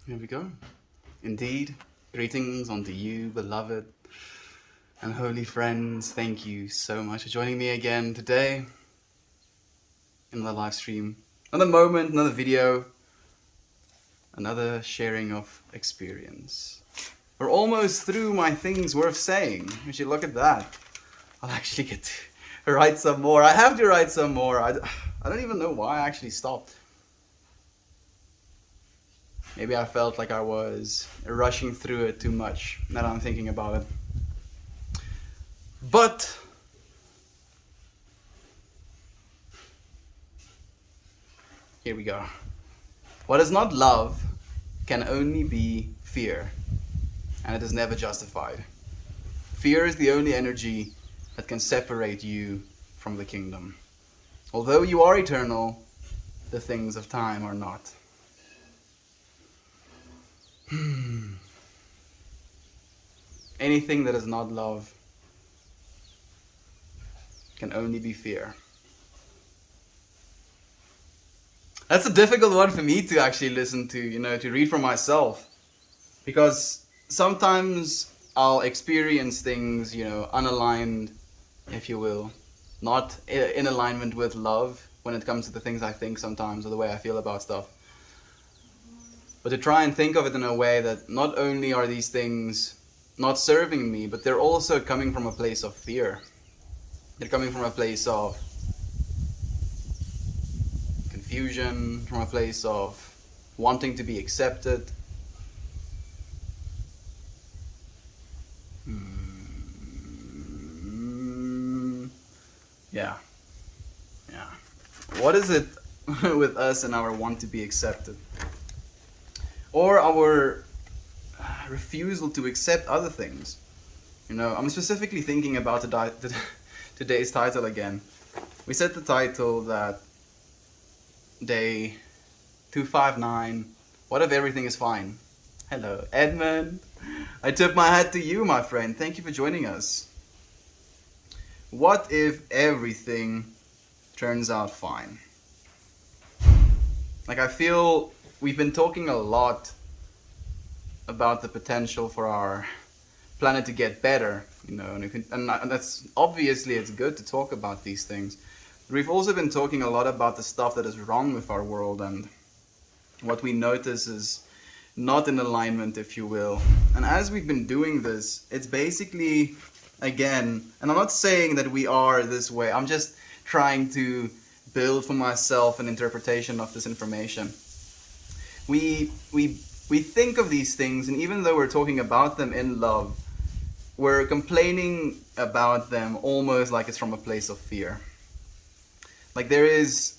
Here we go. Indeed, greetings unto you, beloved and holy friends. Thank you so much for joining me again today in the live stream. Another moment, another video, another sharing of experience. We're almost through my things worth saying. We should look at that. I'll actually get to write some more. I have to write some more. I don't even know why I actually stopped. Maybe I felt like I was rushing through it too much, now that I'm thinking about it. But here we go. What is not love can only be fear, and it is never justified. Fear is the only energy that can separate you from the kingdom. Although you are eternal, the things of time are not. Anything that is not love can only be fear. That's a difficult one for me to actually listen to, to read for myself. Because sometimes I'll experience things, unaligned, if you will, not in alignment with love when it comes to the things I think sometimes or the way I feel about stuff. But to try and think of it in a way that not only are these things not serving me, but they're also coming from a place of fear. They're coming from a place of confusion, from a place of wanting to be accepted. Yeah. What is it with us and our want to be accepted? Or our refusal to accept other things. I'm specifically thinking about today's title again. We set the title that day 259, what if everything is fine? Hello, Edmund. I tip my hat to you, my friend. Thank you for joining us. What if everything turns out fine? I feel we've been talking a lot about the potential for our planet to get better, and that's obviously it's good to talk about these things. But we've also been talking a lot about the stuff that is wrong with our world and what we notice is not in alignment, if you will. And as we've been doing this, it's basically, again, and I'm not saying that we are this way, I'm just trying to build for myself an interpretation of this information. We think of these things, and even though we're talking about them in love, we're complaining about them almost like it's from a place of fear. There is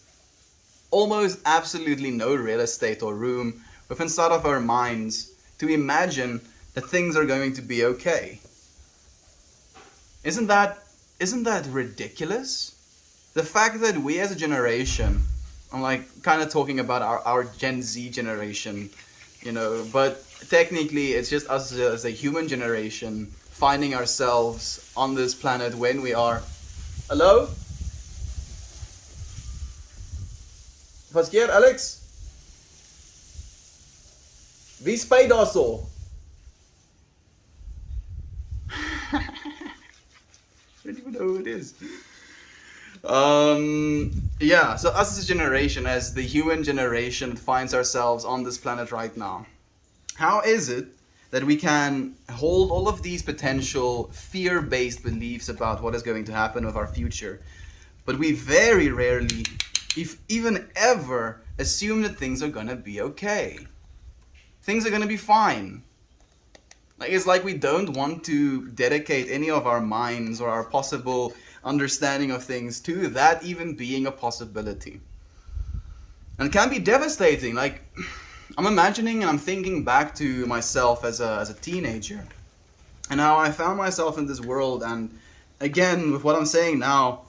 almost absolutely no real estate or room within inside of our minds to imagine that things are going to be okay. Isn't that ridiculous? The fact that we as a generation, I'm kind of talking about our Gen Z generation, but technically it's just us as a human generation finding ourselves on this planet when we are. Hello? Wat keer, Alex? Wie spijt daar so? I don't even know who it is. Yeah, so us as a generation, as the human generation that finds ourselves on this planet right now, how is it that we can hold all of these potential fear-based beliefs about what is going to happen with our future, but we very rarely, if even ever, assume that things are gonna be okay? Things are gonna be fine. It's like we don't want to dedicate any of our minds or our possible understanding of things to that even being a possibility. And it can be devastating. I'm imagining and I'm thinking back to myself as a teenager and how I found myself in this world, and again with what I'm saying now,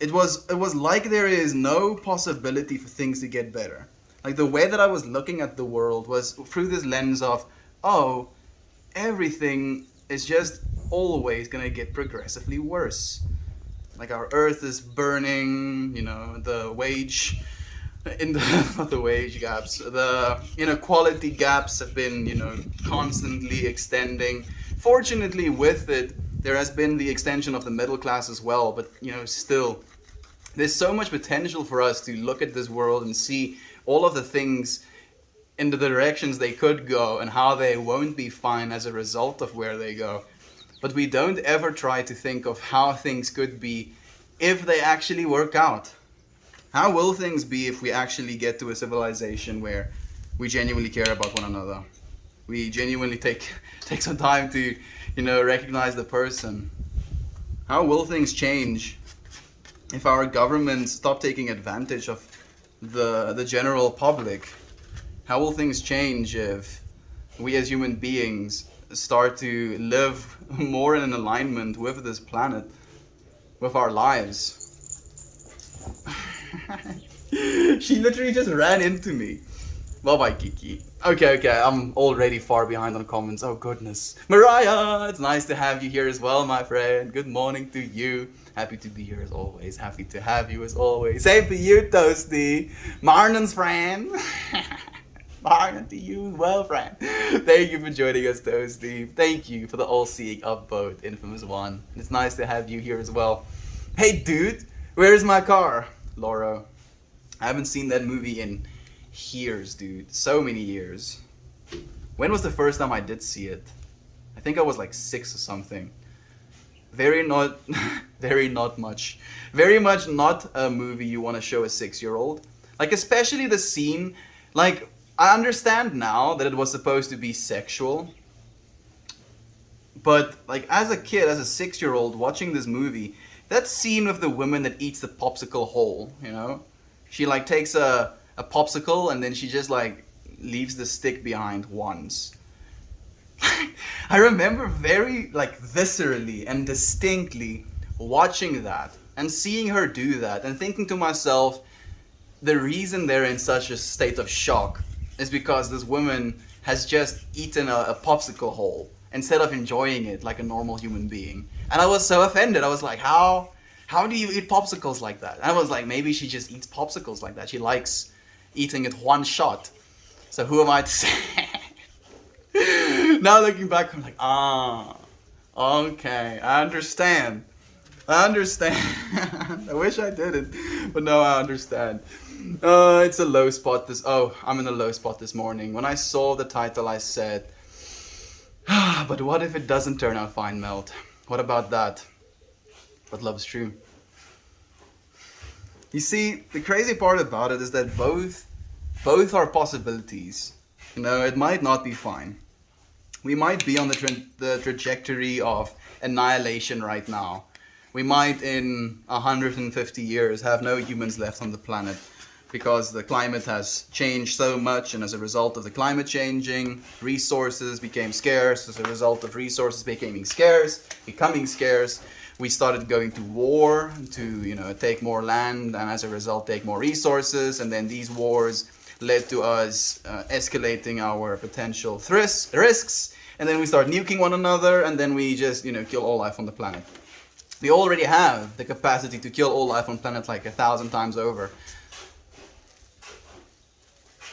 it was like there is no possibility for things to get better. The way that I was looking at the world was through this lens of, oh, everything is just always gonna get progressively worse. Our earth is burning, the wage in the not the wage gaps, the inequality gaps have been constantly extending. Fortunately, with it, there has been the extension of the middle class as well. But still, there's so much potential for us to look at this world and see all of the things in the directions they could go and how they won't be fine as a result of where they go. But we don't ever try to think of how things could be if they actually work out. How will things be if we actually get to a civilization where we genuinely care about one another? We genuinely take some time to, recognize the person. How will things change if our governments stop taking advantage of the general public? How will things change if we as human beings start to live more in alignment with this planet, with our lives? She literally just ran into me. Bye bye, Kiki. Okay, I'm already far behind on comments. Oh goodness. Mariah, it's nice to have you here as well, my friend. Good morning to you. Happy to be here as always. Happy to have you as always. Same for you, Toasty. Marnin's friend. Marnin to you as well, friend. Thank you for joining us, Toasty. Thank you for the all-seeing upvote, Infamous One. It's nice to have you here as well. Hey, dude, where's my car? Laura. I haven't seen that movie in years, dude. So many years. When was the first time I did see it? I think I was like 6 or something. Very not much. Very much not a movie you want to show a 6-year-old. Like, especially the scene. Like, I understand now that it was supposed to be sexual. But, like, as a kid, as a 6-year-old watching this movie, that scene with the woman that eats the popsicle whole, She, like, takes a popsicle and then she just, like, leaves the stick behind once. I remember very, like, viscerally and distinctly watching that and seeing her do that and thinking to myself, the reason they're in such a state of shock is because this woman has just eaten a popsicle whole instead of enjoying it like a normal human being. And I was so offended. I was like, how do you eat popsicles like that? And I was like, maybe she just eats popsicles like that. She likes eating it one shot. So who am I to say? Now looking back, I'm like, okay, I understand. I wish I didn't, but no, I understand. It's a low spot I'm in a low spot this morning. When I saw the title, I said, but what if it doesn't turn out fine, Melt? What about that? But love's true. You see, the crazy part about it is that both are possibilities. It might not be fine. We might be on the trajectory of annihilation right now. We might, in 150 years, have no humans left on the planet because the climate has changed so much, and as a result of the climate changing, resources became scarce. As a result of resources becoming scarce, we started going to war to take more land, and as a result take more resources, and then these wars led to us escalating our potential risks, and then we start nuking one another, and then we just kill all life on the planet. We already have the capacity to kill all life on the planet like 1,000 times over.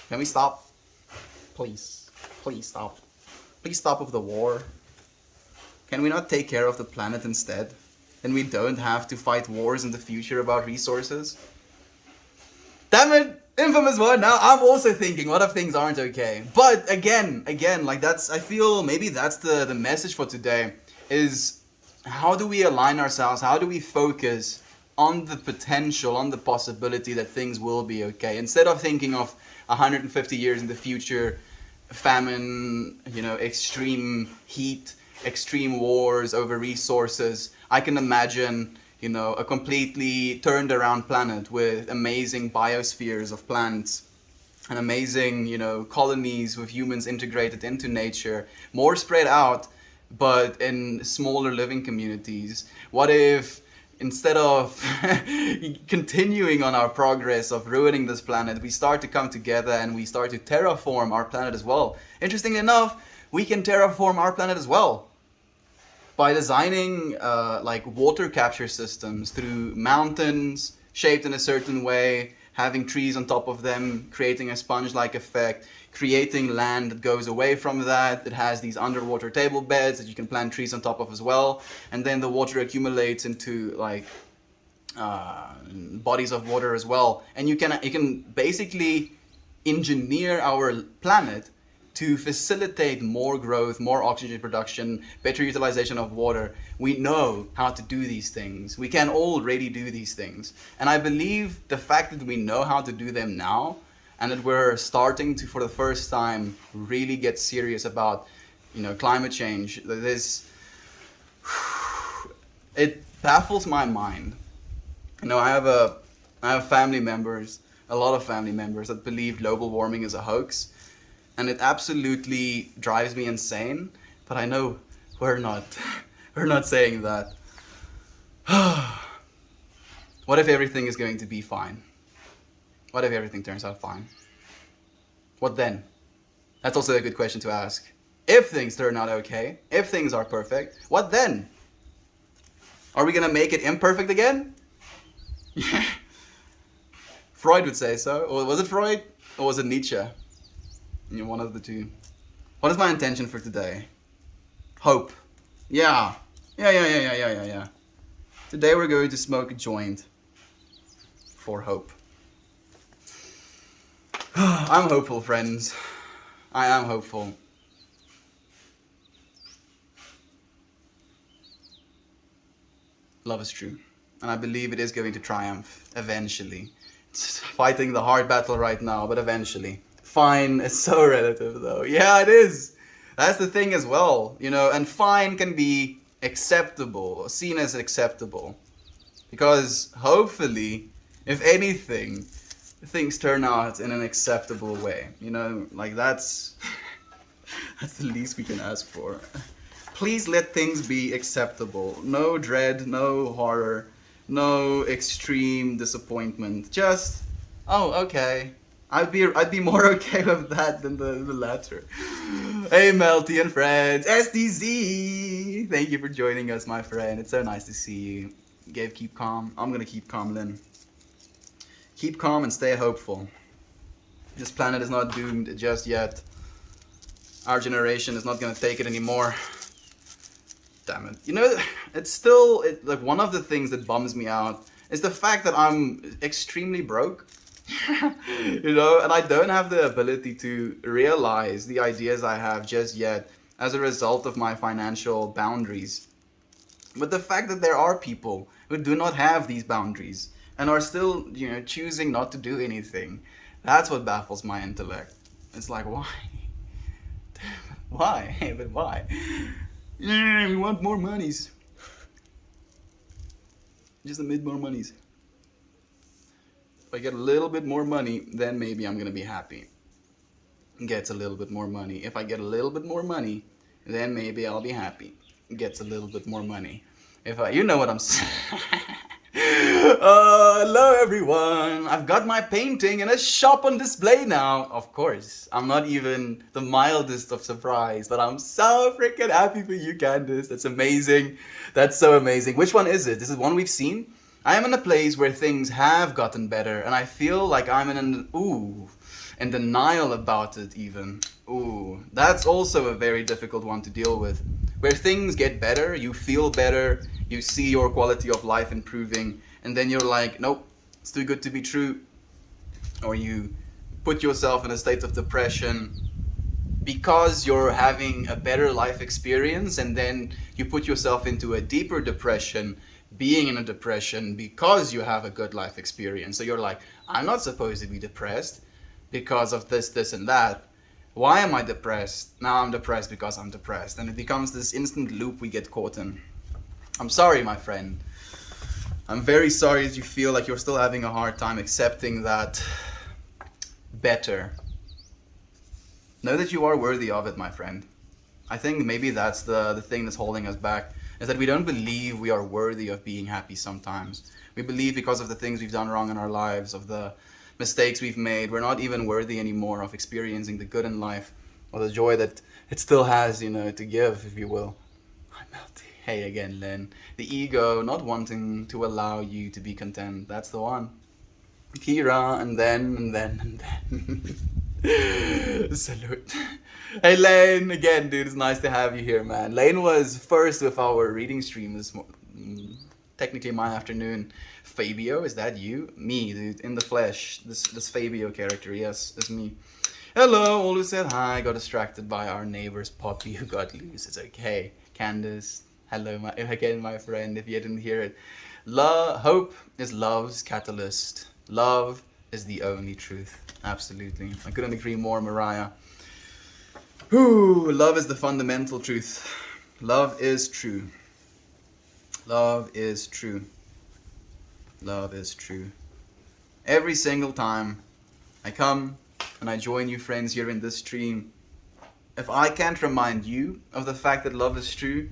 Can we stop? Please stop. Please stop with the war. Can we not take care of the planet instead? Then we don't have to fight wars in the future about resources. Damn it! Infamous One. Now I'm also thinking, what if things aren't okay? But again, like I feel maybe that's the message for today is, how do we align ourselves? How do we focus on the potential, on the possibility that things will be okay? Instead of thinking of 150 years in the future, famine, extreme heat, extreme wars over resources, I can imagine, a completely turned around planet with amazing biospheres of plants and amazing, colonies with humans integrated into nature, more spread out, but in smaller living communities. What if instead of continuing on our progress of ruining this planet, we start to come together and we start to terraform our planet as well? Interestingly enough, we can terraform our planet as well by designing like water capture systems through mountains shaped in a certain way, having trees on top of them, creating a sponge-like effect, creating land that goes away from that. It has these underwater table beds that you can plant trees on top of as well, and then the water accumulates into like bodies of water as well. And you can basically engineer our planet to facilitate more growth, more oxygen production, better utilization of water. We know how to do these things. We can already do these things. And I believe the fact that we know how to do them now, and that we're starting to, for the first time, really get serious about, climate change, it baffles my mind. I have family members, a lot of family members that believe global warming is a hoax, and it absolutely drives me insane. But I know we're not, we're not saying that. What if everything is going to be fine? What if everything turns out fine? What then? That's also a good question to ask. If things turn out okay, if things are perfect, what then? Are we gonna make it imperfect again? Freud would say so. Or was it Freud? Or was it Nietzsche? One of the two. What is my intention for today? Hope. Yeah. Today we're going to smoke a joint for hope. I'm hopeful, friends. I am hopeful. Love is true. And I believe it is going to triumph eventually. It's fighting the hard battle right now, but eventually. Fine is so relative though. Yeah, it is. That's the thing as well. And fine can be acceptable, seen as acceptable. Because hopefully, if anything, things turn out in an acceptable way. That's the least we can ask for. Please let things be acceptable. No dread, no horror, no extreme disappointment. Just, oh, okay. I'd be more okay with that than the latter. Hey, Melty and friends, SDZ. Thank you for joining us, my friend. It's so nice to see you. Gabe, keep calm. I'm gonna keep calm, Lynn. Keep calm and stay hopeful. This planet is not doomed just yet. Our generation is not gonna take it anymore. Damn it. It's still, one of the things that bums me out is the fact that I'm extremely broke. And I don't have the ability to realize the ideas I have just yet as a result of my financial boundaries. But the fact that there are people who do not have these boundaries and are still, choosing not to do anything, that's what baffles my intellect. It's like, why? Why? But why? We want more monies. Just admit more monies. If I get a little bit more money, then maybe I'm gonna be happy. Gets a little bit more money. If I get a little bit more money, then maybe I'll be happy. Gets a little bit more money. You know what I'm saying. Hello everyone. I've got my painting in a shop on display now. Of course, I'm not even the mildest of surprise, but I'm so freaking happy for you, Candace. That's amazing. That's so amazing. Which one is it? This is one we've seen. I am in a place where things have gotten better, and I feel like I'm in denial about it even. That's also a very difficult one to deal with. Where things get better, you feel better, you see your quality of life improving, and then you're like, nope, it's too good to be true. Or you put yourself in a state of depression because you're having a better life experience, and then you put yourself into a deeper depression, being in a depression because you have a good life experience. So you're like, I'm not supposed to be depressed because of this, and that. Why am I depressed? Now I'm depressed because I'm depressed. And it becomes this instant loop we get caught in. I'm sorry, my friend. I'm very sorry that you feel like you're still having a hard time accepting that better. Know that you are worthy of it, my friend. I think maybe that's the thing that's holding us back, is that we don't believe we are worthy of being happy sometimes. We believe because of the things we've done wrong in our lives, of the mistakes we've made, we're not even worthy anymore of experiencing the good in life, or the joy that it still has, to give, if you will. I'm melty. Hey again, Lynn. The ego not wanting to allow you to be content. That's the one. Kira, and then. Salute. Hey Lane, again, dude, it's nice to have you here, man. Lane was first with our reading stream this technically my afternoon. Fabio, is that you? Me, dude, in the flesh. This Fabio character, yes, it's me. Hello, all who said hi, got distracted by our neighbor's puppy who got loose. It's okay. Candace, hello, again, my friend, if you didn't hear it. Hope is love's catalyst. Love is the only truth. Absolutely. I couldn't agree more, Mariah. Love is the fundamental truth. Love is true. Love is true. Love is true. Every single time I come and I join you friends here in this stream, if I can't remind you of the fact that love is true,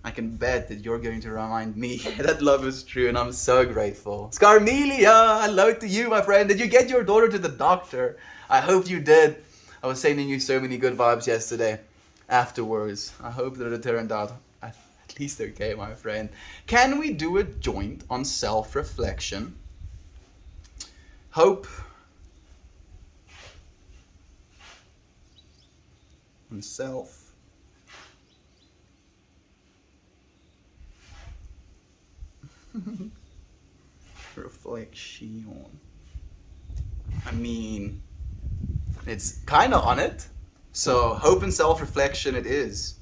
I can bet that you're going to remind me that love is true, and I'm so grateful. Scarmelia, hello to you, my friend. Did you get your daughter to the doctor? I hope you did. I was sending you so many good vibes yesterday afterwards. I hope that it turned out at least okay, my friend. Can we do a joint on self-reflection? Hope on self. Reflection. I mean, it's kind of on it. So, hope and self-reflection it is.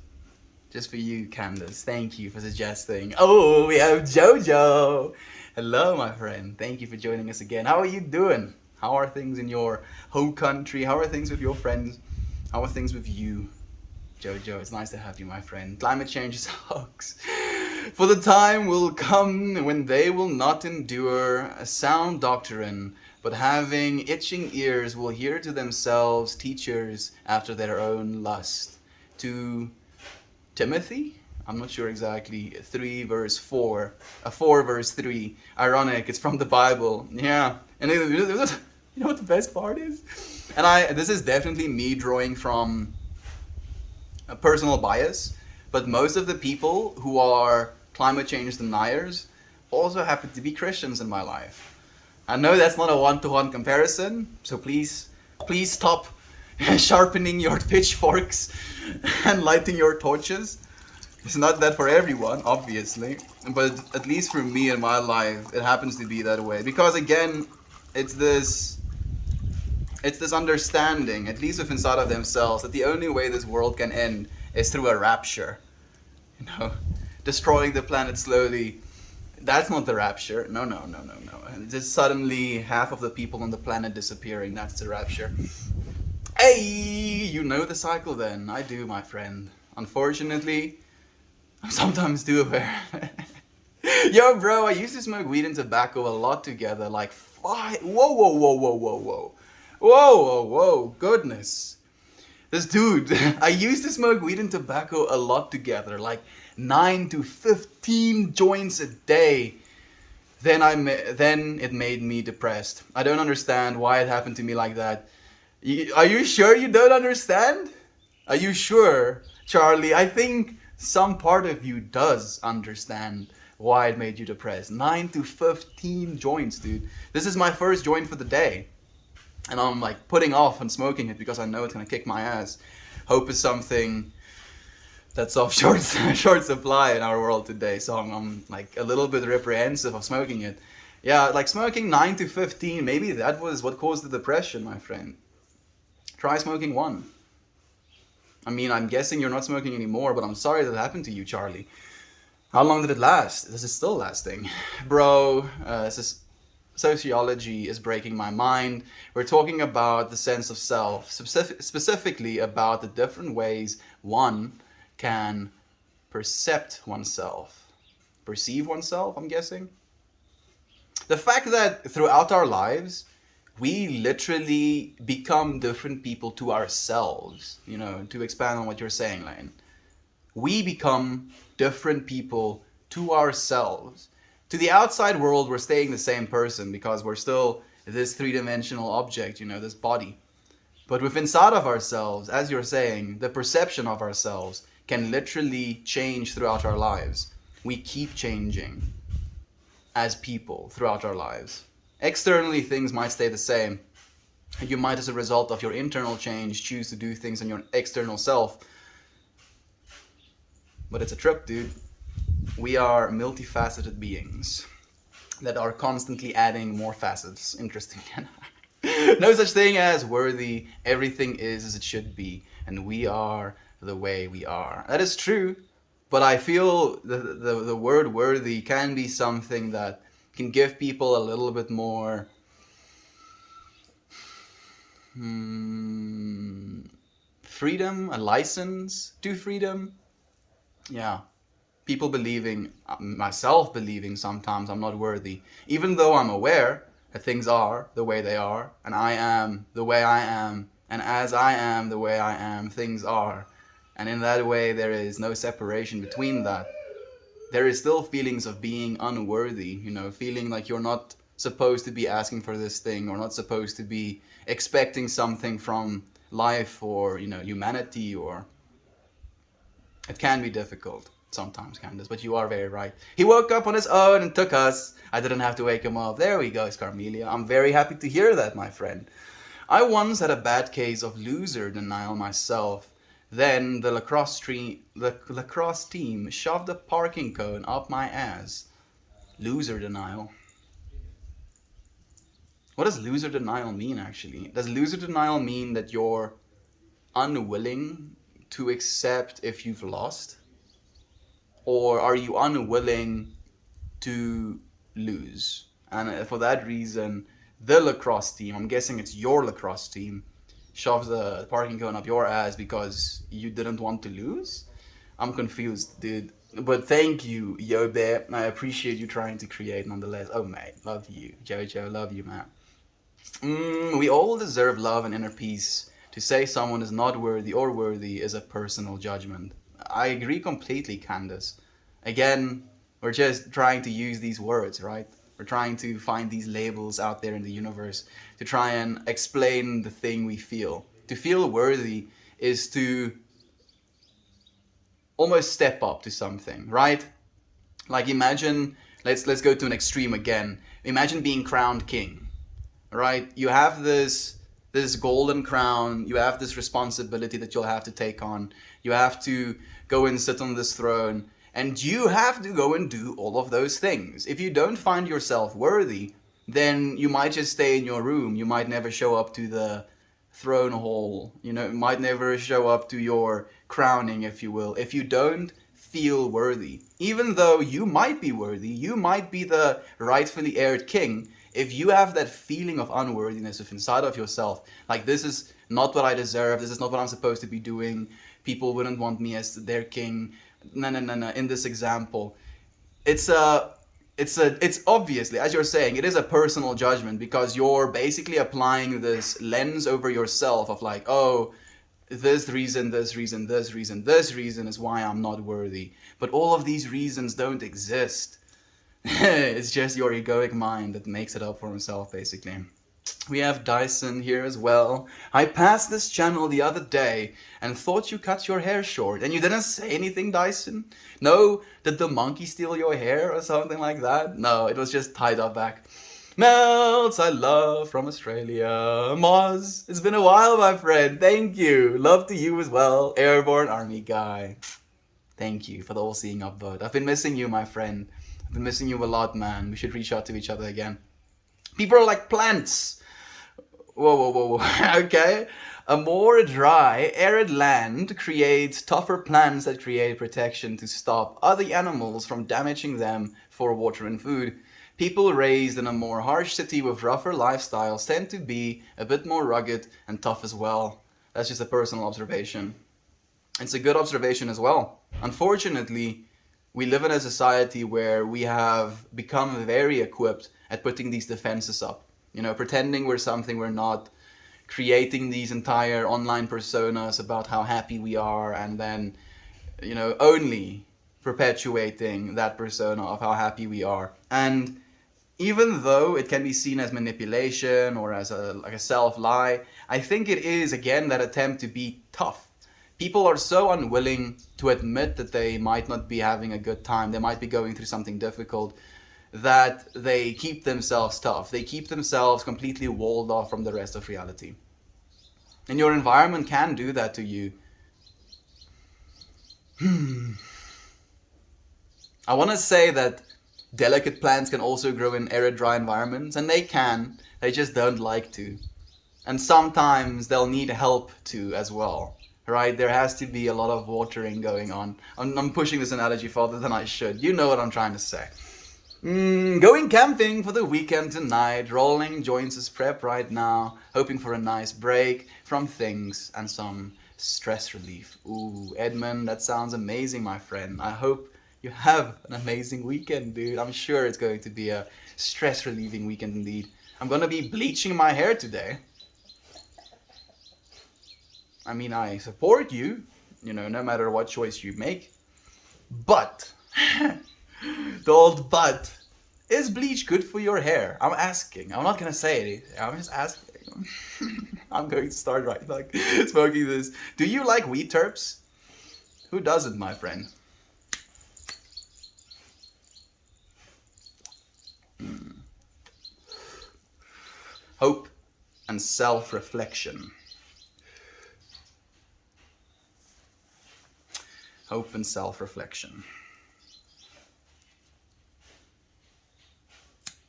Just for you, Candace. Thank you for suggesting. Oh, we have Jojo. Hello, my friend. Thank you for joining us again. How are you doing? How are things in your home country? How are things with your friends? How are things with you? Jojo, it's nice to have you, my friend. Climate change is a hoax. For the time will come when they will not endure a sound doctrine, but having itching ears will hear to themselves teachers after their own lust. To Timothy? I'm not sure exactly. 3 verse 4. 4 verse 3. Ironic, it's from the Bible. Yeah. And you know what the best part is? And this is definitely me drawing from a personal bias, but most of the people who are climate change deniers also happen to be Christians in my life. I know that's not a one-to-one comparison, so please stop sharpening your pitchforks and lighting your torches. It's not that for everyone, obviously, but at least for me in my life, it happens to be that way. Because again, it's this understanding, at least within inside of themselves, that the only way this world can end is through a rapture. You know, destroying the planet slowly. That's not the rapture. No. Just suddenly half of the people on the planet disappearing. That's the rapture. Hey, you know the cycle then. I do, my friend. Unfortunately, I'm sometimes too aware. Yo, bro, I used to smoke weed and tobacco a lot together. Like 5. Whoa, goodness. This dude, I used to smoke weed and tobacco a lot together, like 9 to 15 joints a day. Then it made me depressed. I don't understand why it happened to me like that. Are you sure you don't understand? Are you sure, Charlie? I think some part of you does understand why it made you depressed. 9 to 15 joints, dude. This is my first joint for the day. And I'm like putting off on smoking it because I know it's gonna kick my ass. Hope is something that's of short supply in our world today. So I'm like a little bit reprehensive of smoking it. Yeah, like smoking 9 to 15, maybe that was what caused the depression, my friend. Try smoking 1. I mean, I'm guessing you're not smoking anymore, but I'm sorry that happened to you, Charlie. How long did it last? This is still lasting. Bro, sociology is breaking my mind. We're talking about the sense of self, specifically about the different ways one can perceive oneself, I'm guessing. The fact that throughout our lives, we literally become different people to ourselves, you know, to expand on what you're saying, Lane. We become different people to ourselves. To the outside world, we're staying the same person because we're still this three-dimensional object, you know, this body. But within inside of ourselves, as you're saying, the perception of ourselves can literally change throughout our lives. We keep changing as people throughout our lives. Externally, things might stay the same. And you might, as a result of your internal change, choose to do things in your external self. But it's a trip, dude. We are multifaceted beings that are constantly adding more facets. Interesting. No such thing as worthy. Everything is as it should be. And we are the way we are. That is true. But I feel the word worthy can be something that can give people a little bit more freedom, a license to freedom. Yeah. People believing, myself believing sometimes I'm not worthy, even though I'm aware that things are the way they are, and I am the way I am, and as I am the way I am, things are. And in that way, there is no separation between that. There is still feelings of being unworthy, feeling like you're not supposed to be asking for this thing, or not supposed to be expecting something from life or, humanity, or it can be difficult sometimes, Candace, but you are very right. He woke up on his own and took us. I didn't have to wake him up. There we go, Scarmelia. I'm very happy to hear that, my friend. I once had a bad case of loser denial myself. Then the lacrosse team shoved a parking cone up my ass. Loser denial. What does loser denial mean, actually? Does loser denial mean that you're unwilling to accept if you've lost? Or are you unwilling to lose? And for that reason, the lacrosse team, I'm guessing it's your lacrosse team, shoved the parking cone up your ass because you didn't want to lose? I'm confused, dude. But thank you, Yobe. I appreciate you trying to create nonetheless. Oh, mate, love you. Jojo, love you, man. We all deserve love and inner peace. To say someone is not worthy or worthy is a personal judgment. I agree completely, Candace. Again, we're just trying to use these words, right? We're trying to find these labels out there in the universe to try and explain the thing we feel. To feel worthy is to almost step up to something, right? Like imagine, let's go to an extreme again. Imagine being crowned king, right? You have this golden crown, you have this responsibility that you'll have to take on. You have to go and sit on this throne, and you have to go and do all of those things. If you don't find yourself worthy, then you might just stay in your room. You might never show up to the throne hall. You might never show up to your crowning, if you will. If you don't feel worthy, even though you might be worthy, you might be the rightfully heired king, if you have that feeling of unworthiness inside of yourself, like this is not what I deserve, this is not what I'm supposed to be doing, people wouldn't want me as their king, no, in this example, it's obviously, as you're saying, it is a personal judgment, because you're basically applying this lens over yourself of like, oh, this reason is why I'm not worthy. But all of these reasons don't exist. It's just your egoic mind that makes it up for himself, basically. We have Dyson here as well. I passed this channel the other day and thought you cut your hair short. And you didn't say anything, Dyson? No? Did the monkey steal your hair or something like that? No, it was just tied up back. Melts, I love from Australia. Moz, it's been a while, my friend. Thank you. Love to you as well. Airborne Army guy. Thank you for the all-seeing upvote. I've been missing you, my friend. I've been missing you a lot, man. We should reach out to each other again. People are like plants. Whoa. Okay. A more dry, arid land creates tougher plants that create protection to stop other animals from damaging them for water and food. People raised in a more harsh city with rougher lifestyles tend to be a bit more rugged and tough as well. That's just a personal observation. It's a good observation as well. Unfortunately, we live in a society where we have become very equipped at putting these defenses up. Pretending we're something we're not, creating these entire online personas about how happy we are, and then, only perpetuating that persona of how happy we are. And even though it can be seen as manipulation or as a self-lie, I think it is, again, that attempt to be tough. People are so unwilling to admit that they might not be having a good time, they might be going through something difficult, that they keep themselves tough. They keep themselves completely walled off from the rest of reality. And your environment can do that to you. I want to say that delicate plants can also grow in arid, dry environments, and they can. They just don't like to. And sometimes they'll need help too as well, right? There has to be a lot of watering going on. I'm pushing this analogy farther than I should. You know what I'm trying to say. Going camping for the weekend tonight, rolling joints as prep right now, hoping for a nice break from things and some stress relief. Ooh, Edmund, that sounds amazing, my friend. I hope you have an amazing weekend, dude. I'm sure it's going to be a stress relieving weekend indeed. I'm gonna be bleaching my hair today. I mean, I support you, no matter what choice you make. But, the old but, is bleach good for your hair? I'm asking. I'm not gonna say anything. I'm just asking. I'm going to start right, like, smoking this. Do you like weed terps? Who doesn't, my friend? Hope and self-reflection. Hope and self-reflection.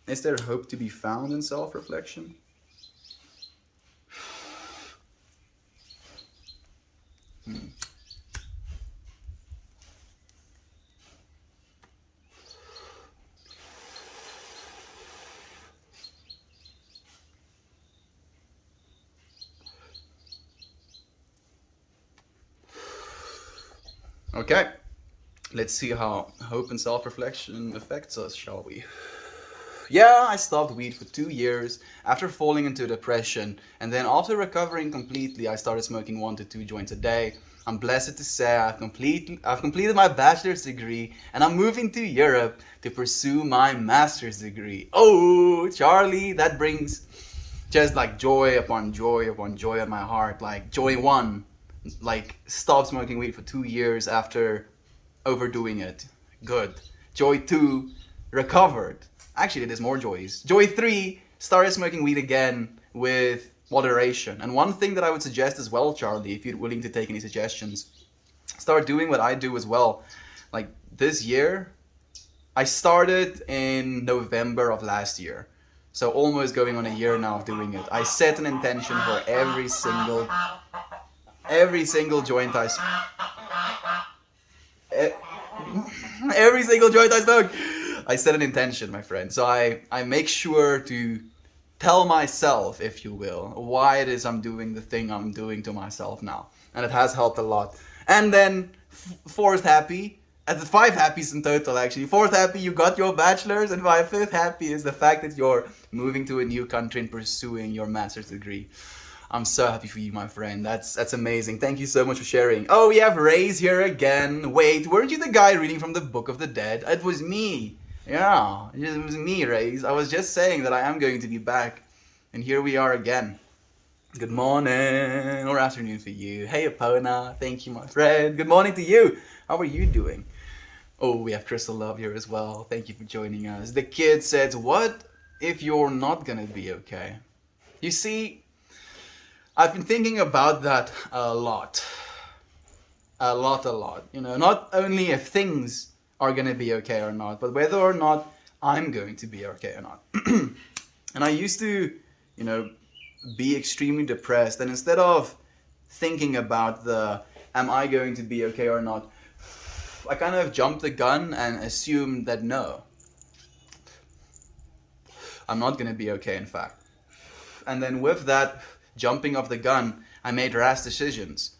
Is there hope to be found in self-reflection? Okay, let's see how hope and self-reflection affects us, shall we? Yeah, I stopped weed for 2 years after falling into depression, and then after recovering completely, I started smoking 1 to 2 joints a day. I'm blessed to say I've completed my bachelor's degree, and I'm moving to Europe to pursue my master's degree. Oh, Charlie, that brings just like joy upon joy upon joy on my heart. Like joy 1, like stopped smoking weed for 2 years after overdoing it. Good. Joy 2, recovered. Actually, there's more joys. Joy 3, started smoking weed again with moderation. And one thing that I would suggest as well, Charlie, if you're willing to take any suggestions, start doing what I do as well. Like this year, I started in November of last year. So almost going on a year now of doing it. I set an intention for every single joint I every single joint I smoke. I set an intention, my friend. So I make sure to tell myself, if you will, why it is I'm doing the thing I'm doing to myself now. And it has helped a lot. And then fourth happy, and the 5 happies in total actually. Fourth happy, you got your bachelor's, and my 5th happy is the fact that you're moving to a new country and pursuing your master's degree. I'm so happy for you, my friend. That's amazing. Thank you so much for sharing. Oh, we have Ray's here again. Wait, weren't you the guy reading from the Book of the Dead? It was me. Yeah, it was me, Ray's. I was just saying that I am going to be back. And here we are again. Good morning or afternoon for you. Hey, Epona. Thank you, my friend. Good morning to you. How are you doing? Oh, we have Crystal Love here as well. Thank you for joining us. The kid says, what if you're not gonna be okay? You see, I've been thinking about that a lot. A lot. Not only if things are gonna be okay or not, but whether or not I'm going to be okay or not. And I used to, be extremely depressed, and instead of thinking about am I going to be okay or not, I kind of jumped the gun and assumed that no, I'm not going to be okay, in fact. And then with that jumping of the gun, I made rash decisions.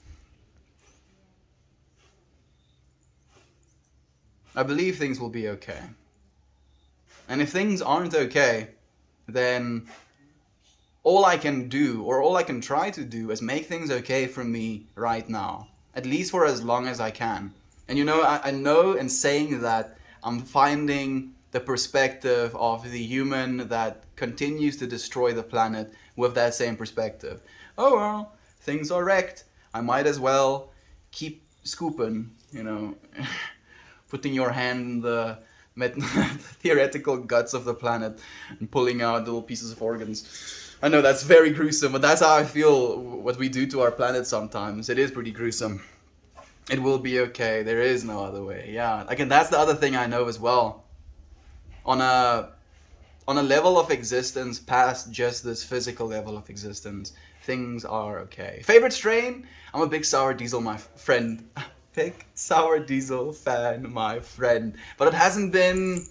I believe things will be okay. And if things aren't okay, then all I can do, or all I can try to do, is make things okay for me right now. At least for as long as I can. And I know in saying that, I'm finding the perspective of the human that continues to destroy the planet with that same perspective. Oh well, things are wrecked. I might as well keep scooping, putting your hand in the theoretical guts of the planet and pulling out little pieces of organs. I know that's very gruesome, but that's how I feel what we do to our planet sometimes. It is pretty gruesome. It will be okay. There is no other way. Yeah. Again, that's the other thing I know as well. On a level of existence past just this physical level of existence, things are okay. Favorite strain? I'm a big sour diesel, my friend. Big sour diesel fan, my friend. But it hasn't been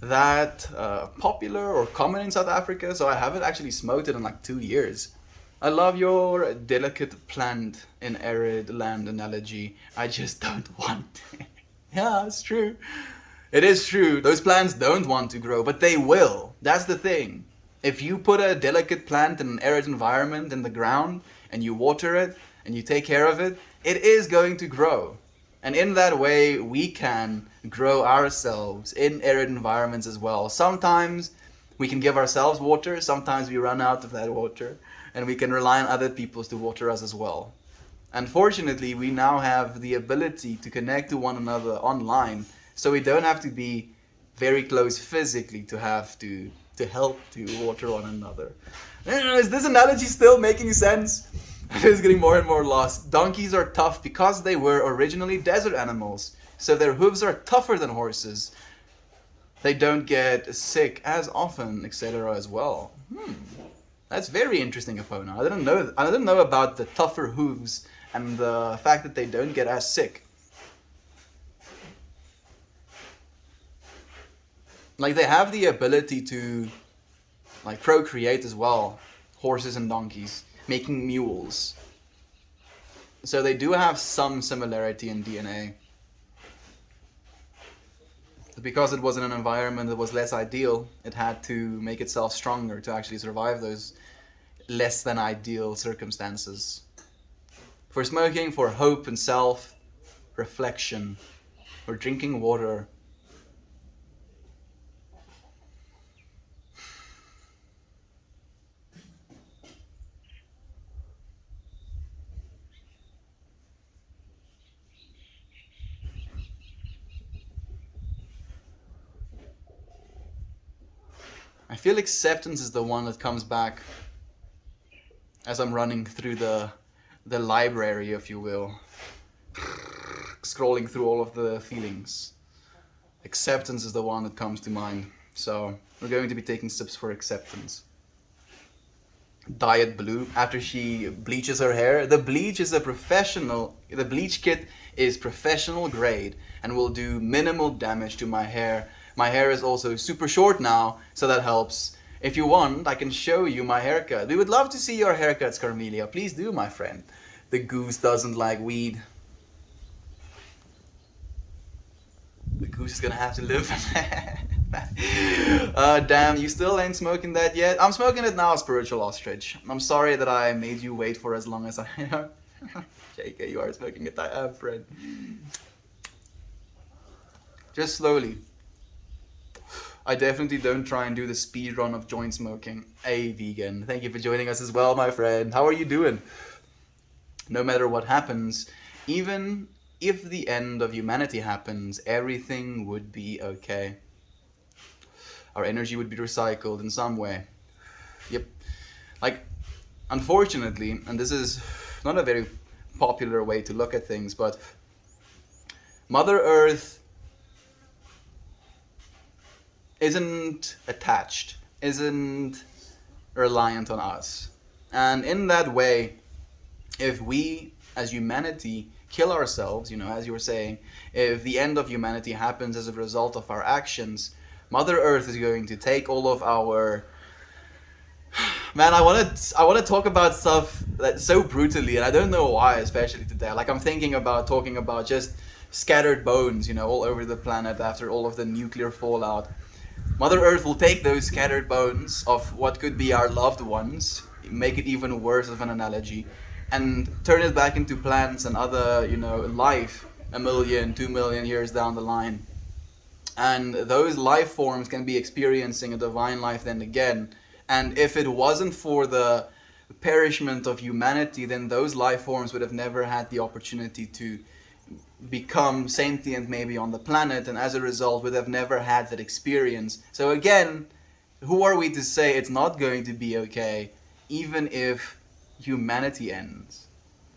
that popular or common in South Africa, so I haven't actually smoked it in like 2 years. I love your delicate plant in arid land analogy. I just don't want it. Yeah, it's true. It is true. Those plants don't want to grow, but they will. That's the thing. If you put a delicate plant in an arid environment in the ground and you water it and you take care of it, it is going to grow. And in that way, we can grow ourselves in arid environments as well. Sometimes we can give ourselves water, sometimes we run out of that water, and we can rely on other people to water us as well. Unfortunately, we now have the ability to connect to one another online, so we don't have to be very close physically to have to help to water one another. Is this analogy still making sense? It's getting more and more lost. Donkeys are tough because they were originally desert animals, so their hooves are tougher than horses. They don't get sick as often, etc. as well. That's very interesting, Epona. I didn't know about the tougher hooves and the fact that they don't get as sick. Like, they have the ability to like procreate as well, horses and donkeys, making mules. So they do have some similarity in DNA. Because it was in an environment that was less ideal, it had to make itself stronger to actually survive those less than ideal circumstances. For smoking, for hope and self, reflection, for drinking water. I feel acceptance is the one that comes back as I'm running through the library, if you will. Scrolling through all of the feelings. Acceptance is the one that comes to mind. So we're going to be taking steps for acceptance. Diet Blue, after she bleaches her hair. The bleach kit is professional grade and will do minimal damage to my hair. My hair is also super short now, so that helps. If you want, I can show you my haircut. We would love to see your haircuts, Carmelia. Please do, my friend. The goose doesn't like weed. The goose is gonna have to live. Damn, you still ain't smoking that yet? I'm smoking it now, Spiritual Ostrich. I'm sorry that I made you wait for as long as I am. JK, you are smoking it. I am, friend. Just slowly. I definitely don't try and do the speed run of joint smoking. Hey, vegan. Thank you for joining us as well, my friend. How are you doing? No matter what happens, even if the end of humanity happens, everything would be okay. Our energy would be recycled in some way. Yep. Like, unfortunately, and this is not a very popular way to look at things, but Mother Earth isn't attached, isn't reliant on us. And in that way, if we, as humanity, kill ourselves, as you were saying, if the end of humanity happens as a result of our actions, Mother Earth is going to take all of our... Man, I want to talk about stuff that so brutally, and I don't know why, especially today. Like, I'm thinking about talking about just scattered bones, all over the planet after all of the nuclear fallout. Mother Earth will take those scattered bones of what could be our loved ones, make it even worse of an analogy, and turn it back into plants and other, life 1 million, 2 million years down the line. And those life forms can be experiencing a divine life then again. And if it wasn't for the perishment of humanity, then those life forms would have never had the opportunity to become sentient maybe on the planet, and as a result would have never had that experience. So again, who are we to say it's not going to be okay even if humanity ends,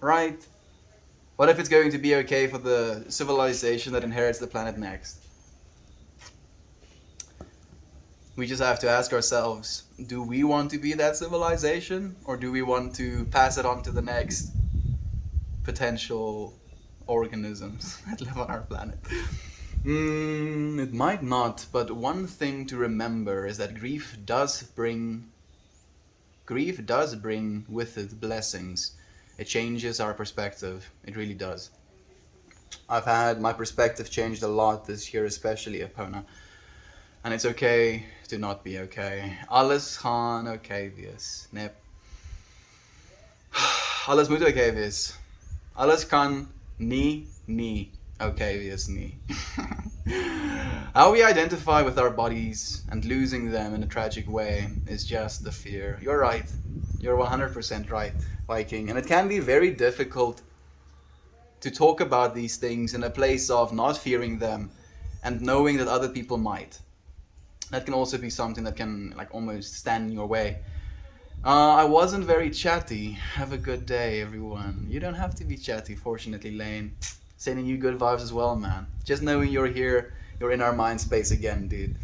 right? What if it's going to be okay for the civilization that inherits the planet next? We just have to ask ourselves, do we want to be that civilization, or do we want to pass it on to the next potential organisms that live on our planet? It might not, but one thing to remember is that grief does bring with it blessings. It changes our perspective. It really does. I've had my perspective changed a lot this year, especially Epona. And it's okay to not be okay. Alles gaan okay wees. Nee. Alles moet okay wees. Alles kan nie okay wees nie. How we identify with our bodies and losing them in a tragic way is just the fear. You're right. You're 100% right, Viking. And it can be very difficult to talk about these things in a place of not fearing them and knowing that other people might. That can also be something that can like almost stand in your way. I wasn't very chatty. Have a good day, everyone. You don't have to be chatty, fortunately, Lane. Sending you good vibes as well, man. Just knowing you're here, you're in our mind space again, dude.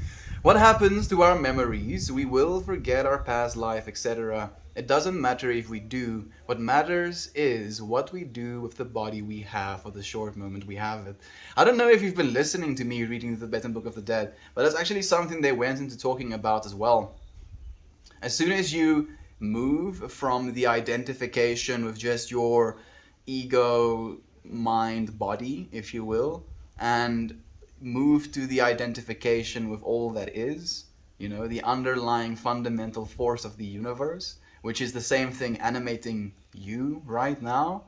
What happens to our memories? We will forget our past life, etc. It doesn't matter if we do. What matters is what we do with the body we have for the short moment we have it. I don't know if you've been listening to me reading the Tibetan Book of the Dead, but that's actually something they went into talking about as well. As soon as you move from the identification with just your ego, mind, body, if you will, and move to the identification with all that is, the underlying fundamental force of the universe, which is the same thing animating you right now,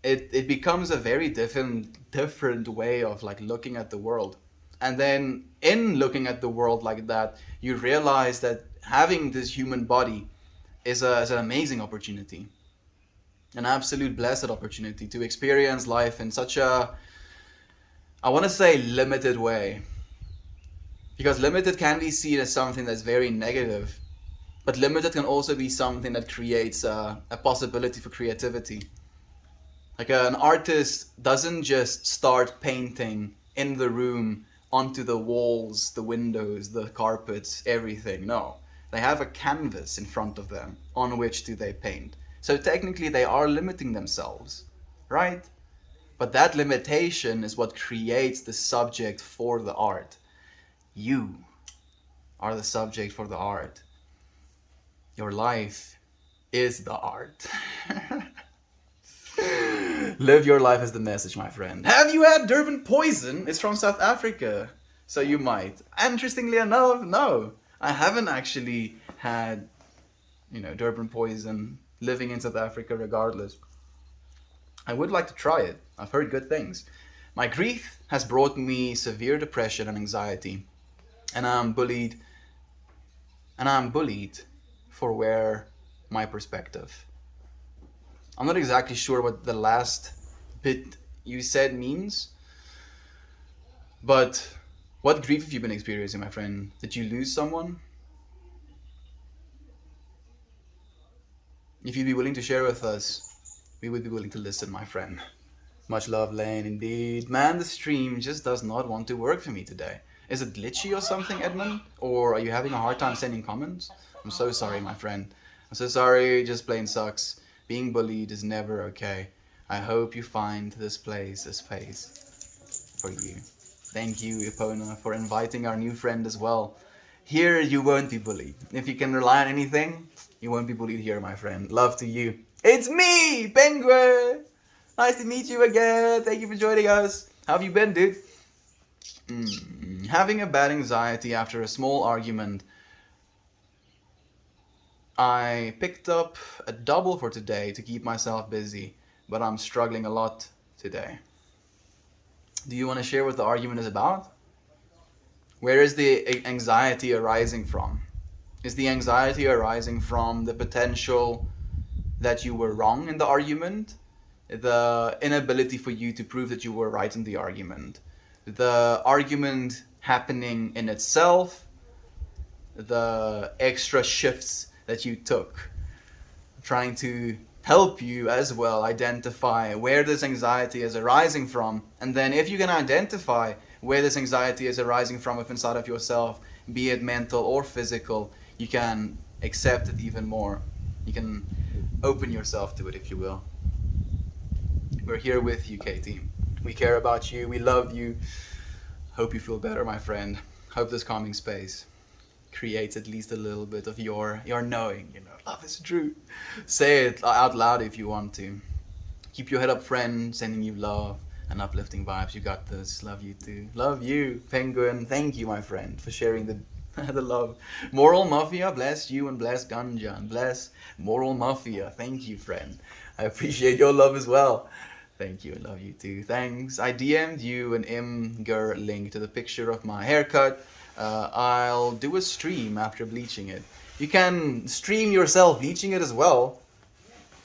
it becomes a very different way of like looking at the world. And then in looking at the world like that, you realize that having this human body is an amazing opportunity, an absolute blessed opportunity to experience life in such a, I want to say, limited way. Because limited can be seen as something that's very negative, but limited can also be something that creates a possibility for creativity. Like an artist doesn't just start painting in the room, onto the walls, the windows, the carpets, everything. No. They have a canvas in front of them on which do they paint. So technically they are limiting themselves, right? But that limitation is what creates the subject for the art. You are the subject for the art. Your life is the art. Live your life as the message, my friend. Have you had Durban poison? It's from South Africa. So you might. Interestingly enough, no. I haven't actually had, Durban poison living in South Africa regardless. I would like to try it. I've heard good things. My grief has brought me severe depression and anxiety. And I'm bullied for where my perspective. I'm not exactly sure what the last bit you said means, but what grief have you been experiencing, my friend? Did you lose someone? If you'd be willing to share with us, we would be willing to listen, my friend. Much love, Lane, indeed. Man, the stream just does not want to work for me today. Is it glitchy or something, Edmund? Or are you having a hard time sending comments? I'm so sorry, my friend. I'm so sorry, it just plain sucks. Being bullied is never okay. I hope you find this place a space for you. Thank you, Epona, for inviting our new friend as well. Here, you won't be bullied. If you can rely on anything, you won't be bullied here, my friend. Love to you. It's me, Penguin! Nice to meet you again. Thank you for joining us. How have you been, dude? Having a bad anxiety after a small argument. I picked up a double for today to keep myself busy, but I'm struggling a lot today. Do you want to share what the argument is about? Where is the anxiety arising from? Is the anxiety arising from the potential that you were wrong in the argument? the inability for you to prove that you were right in the argument, the argument happening in itself, the extra shifts that you took, trying to help you as well identify where this anxiety is arising from. And then, if you can identify where this anxiety is arising from within inside of yourself, be it mental or physical, you can accept it even more. You can open yourself to it, if you will. We're here with you, Katie. We care about you. We love you. Hope you feel better, my friend. Hope this calming space creates at least a little bit of your knowing, love is true. Say it out loud if you want to. Keep your head up, friend. Sending you love and uplifting vibes. You got this. Love you too. Love you, Penguin. Thank you, my friend, for sharing the the love. Moral Mafia, bless you and bless Ganja and bless Moral Mafia. Thank you, friend. I appreciate your love as well. Thank you. I love you too. Thanks. I DM'd you an Imgur link to the picture of my haircut. I'll do a stream after bleaching it. You can stream yourself bleaching it as well.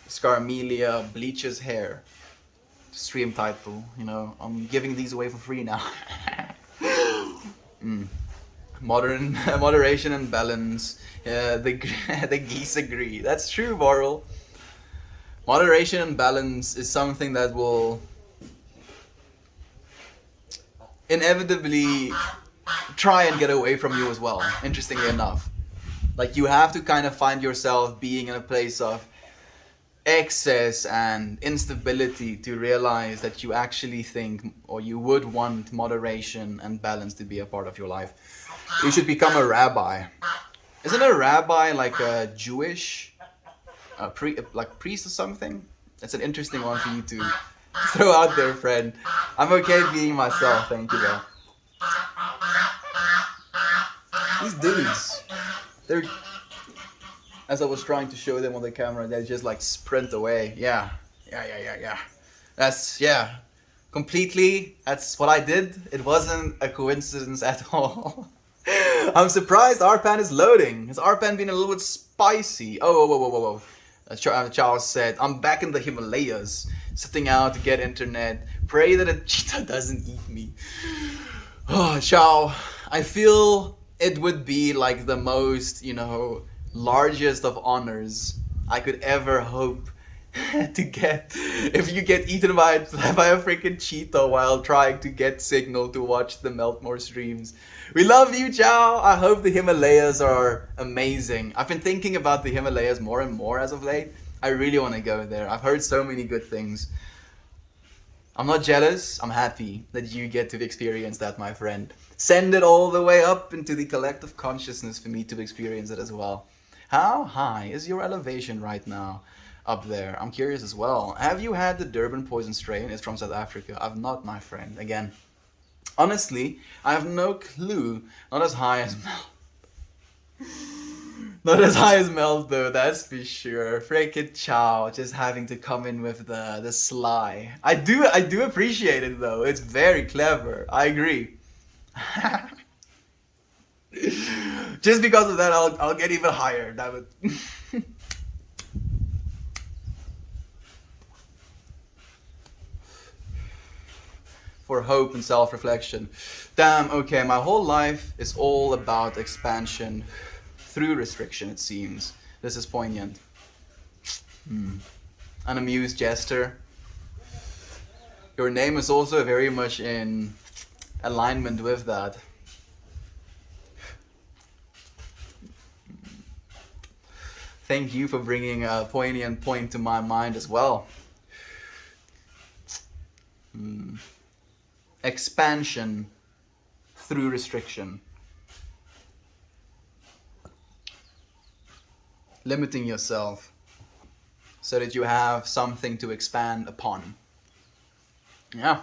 Scarmelia bleaches hair. Stream title. I'm giving these away for free now. Moderation and balance. The geese agree. That's true, Moral. Moderation and balance is something that will inevitably try and get away from you as well, interestingly enough. Like, you have to kind of find yourself being in a place of excess and instability to realize that you actually think, or you would want, moderation and balance to be a part of your life. You should become a rabbi. Isn't a rabbi like a Jewish priest or something? That's an interesting one for you to throw out there, friend. I'm okay being myself, thank you though. These dudes, they're, as I was trying to show them on the camera, they just like sprint away. Yeah. That's, completely, that's what I did. It wasn't a coincidence at all. I'm surprised Arpan is loading. Has Arpan been a little bit spicy? Whoa. Charles said, I'm back in the Himalayas, sitting out to get internet. Pray that a cheetah doesn't eat me. Oh, Chow, I feel it would be like the most, largest of honors I could ever hope to get if you get eaten by a freaking cheetah while trying to get signal to watch the Meltmore streams. We love you, Chow. I hope the Himalayas are amazing. I've been thinking about the Himalayas more and more as of late. I really want to go there. I've heard so many good things. I'm not jealous. I'm happy that you get to experience that, my friend. Send it all the way up into the collective consciousness for me to experience it as well. How high is your elevation right now up there? I'm curious as well. Have you had the Durban poison strain? It's from South Africa. I've not, my friend. Again, honestly, I have no clue. Not as high as Mel. Not as high as Mel though, that's for sure. Freaking Chow, just having to come in with the sly. I do appreciate it though. It's very clever. I agree. Just because of that, I'll get even higher. Damn it. For hope and self-reflection. Damn, okay, my whole life is all about expansion through restriction, it seems. This is poignant. An amused jester. Your name is also very much in alignment with that. Thank you for bringing a poignant point to my mind as well. Expansion through restriction. Limiting yourself so that you have something to expand upon. Yeah,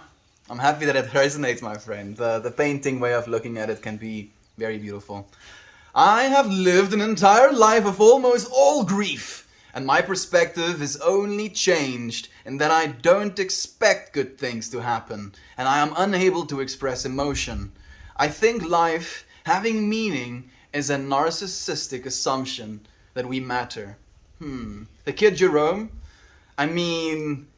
I'm happy that it resonates, my friend. The painting way of looking at it can be very beautiful. I have lived an entire life of almost all grief, and my perspective is only changed in that I don't expect good things to happen, and I am unable to express emotion. I think life having meaning is a narcissistic assumption that we matter. The kid Jerome, I mean,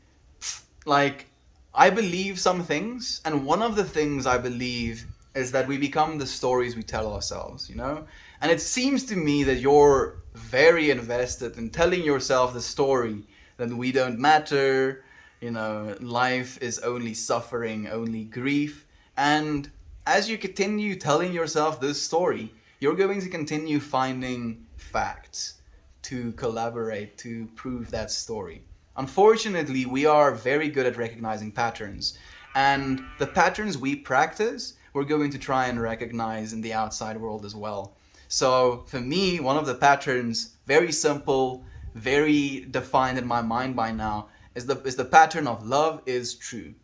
like, I believe some things, and one of the things I believe is that we become the stories we tell ourselves, you know? And it seems to me that you're very invested in telling yourself the story that we don't matter, you know, life is only suffering, only grief. And as you continue telling yourself this story, you're going to continue finding facts to collaborate to prove that story. Unfortunately, we are very good at recognizing patterns, and the patterns we practice, we're going to try and recognize in the outside world as well. So, for me, one of the patterns, very simple, very defined in my mind by now, is the pattern of love is true.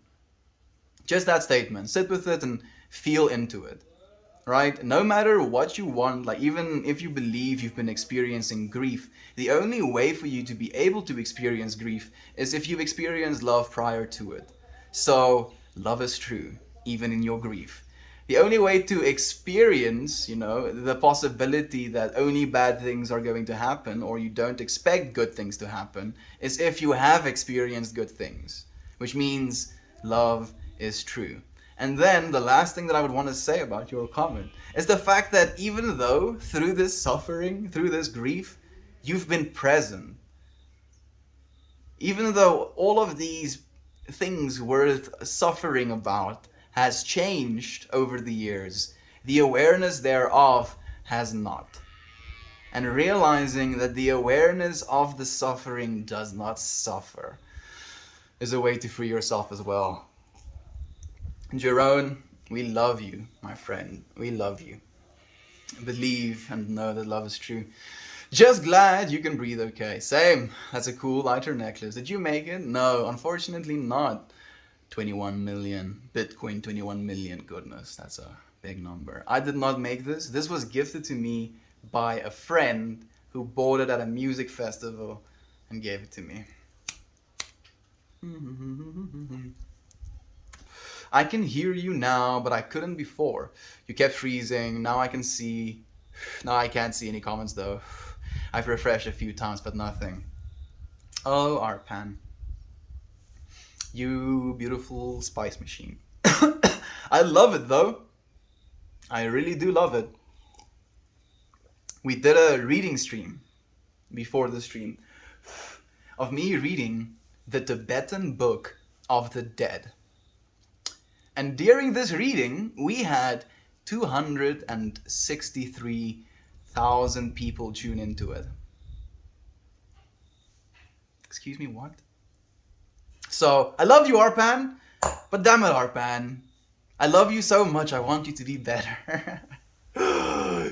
Just that statement. Sit with it and feel into it, right? No matter what you want, like even if you believe you've been experiencing grief, the only way for you to be able to experience grief is if you've experienced love prior to it. So, love is true, even in your grief. The only way to experience, you know, the possibility that only bad things are going to happen or you don't expect good things to happen is if you have experienced good things, which means love is true. And then the last thing that I would want to say about your comment is the fact that even though through this suffering, through this grief, you've been present, even though all of these things worth suffering about has changed over the years, the awareness thereof has not. And realizing that the awareness of the suffering does not suffer is a way to free yourself as well. Jerome, we love you, my friend. We love you. Believe and know that love is true. Just glad you can breathe okay. Same. That's a cool lighter necklace. Did you make it? No, unfortunately not. 21 million. Bitcoin 21 million. Goodness, that's a big number. I did not make this. This was gifted to me by a friend who bought it at a music festival and gave it to me. I can hear you now, but I couldn't before. You kept freezing. Now I can see. Now I can't see any comments though. I've refreshed a few times, but nothing. Oh, Arpan. You beautiful spice machine. I love it though. I really do love it. We did a reading stream before the stream of me reading the Tibetan Book of the Dead. And during this reading, we had 263,000 people tune into it. Excuse me, what? So, I love you, Arpan, but damn it, Arpan. I love you so much, I want you to be better.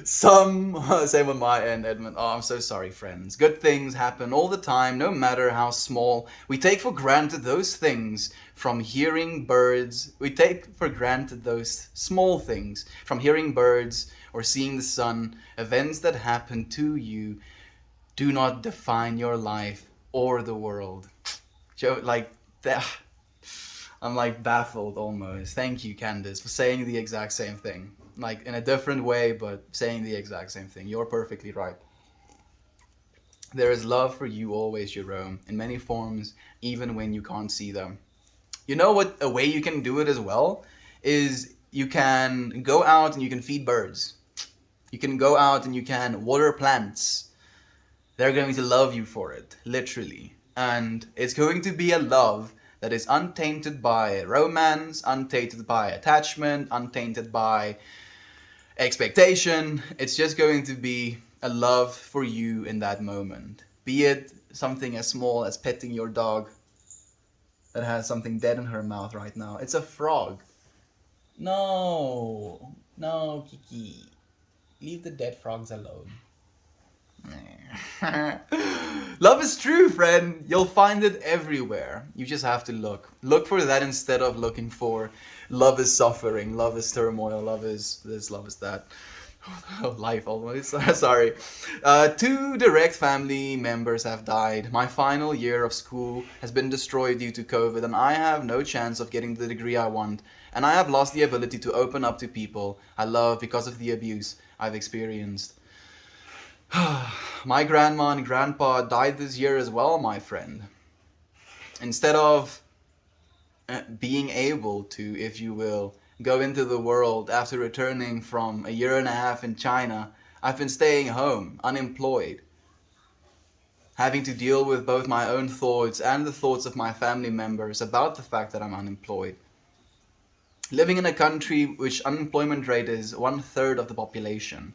Same on my end, Edmund. Oh, I'm so sorry, friends. Good things happen all the time, no matter how small. We take for granted those things from hearing birds. We take for granted those small things from hearing birds or seeing the sun. Events that happen to you do not define your life or the world. Joe, like that. I'm like baffled almost. Thank you, Candace, for saying the exact same thing. Like in a different way, but saying the exact same thing. You're perfectly right. There is love for you always, Jerome, in many forms, even when you can't see them. You know what? A way you can do it as well is you can go out and you can feed birds. You can go out and you can water plants. They're going to love you for it, literally. And it's going to be a love that is untainted by romance, untainted by attachment, untainted by expectation. It's just going to be a love for you in that moment. Be it something as small as petting your dog that has something dead in her mouth right now. It's a frog. No, Kiki. Leave the dead frogs alone. Love is true, friend. You'll find it everywhere. You just have to look. Look for that instead of looking for love is suffering, love is turmoil, love is this, love is that. Life almost. Sorry. 2 direct family members have died. My final year of school has been destroyed due to COVID, and I have no chance of getting the degree I want. And I have lost the ability to open up to people I love because of the abuse I've experienced. My grandma and grandpa died this year as well, my friend. Instead of being able to, if you will, go into the world after returning from a year and a half in China. I've been staying home, unemployed, having to deal with both my own thoughts and the thoughts of my family members about the fact that I'm unemployed. Living in a country which unemployment rate is 1/3 of the population.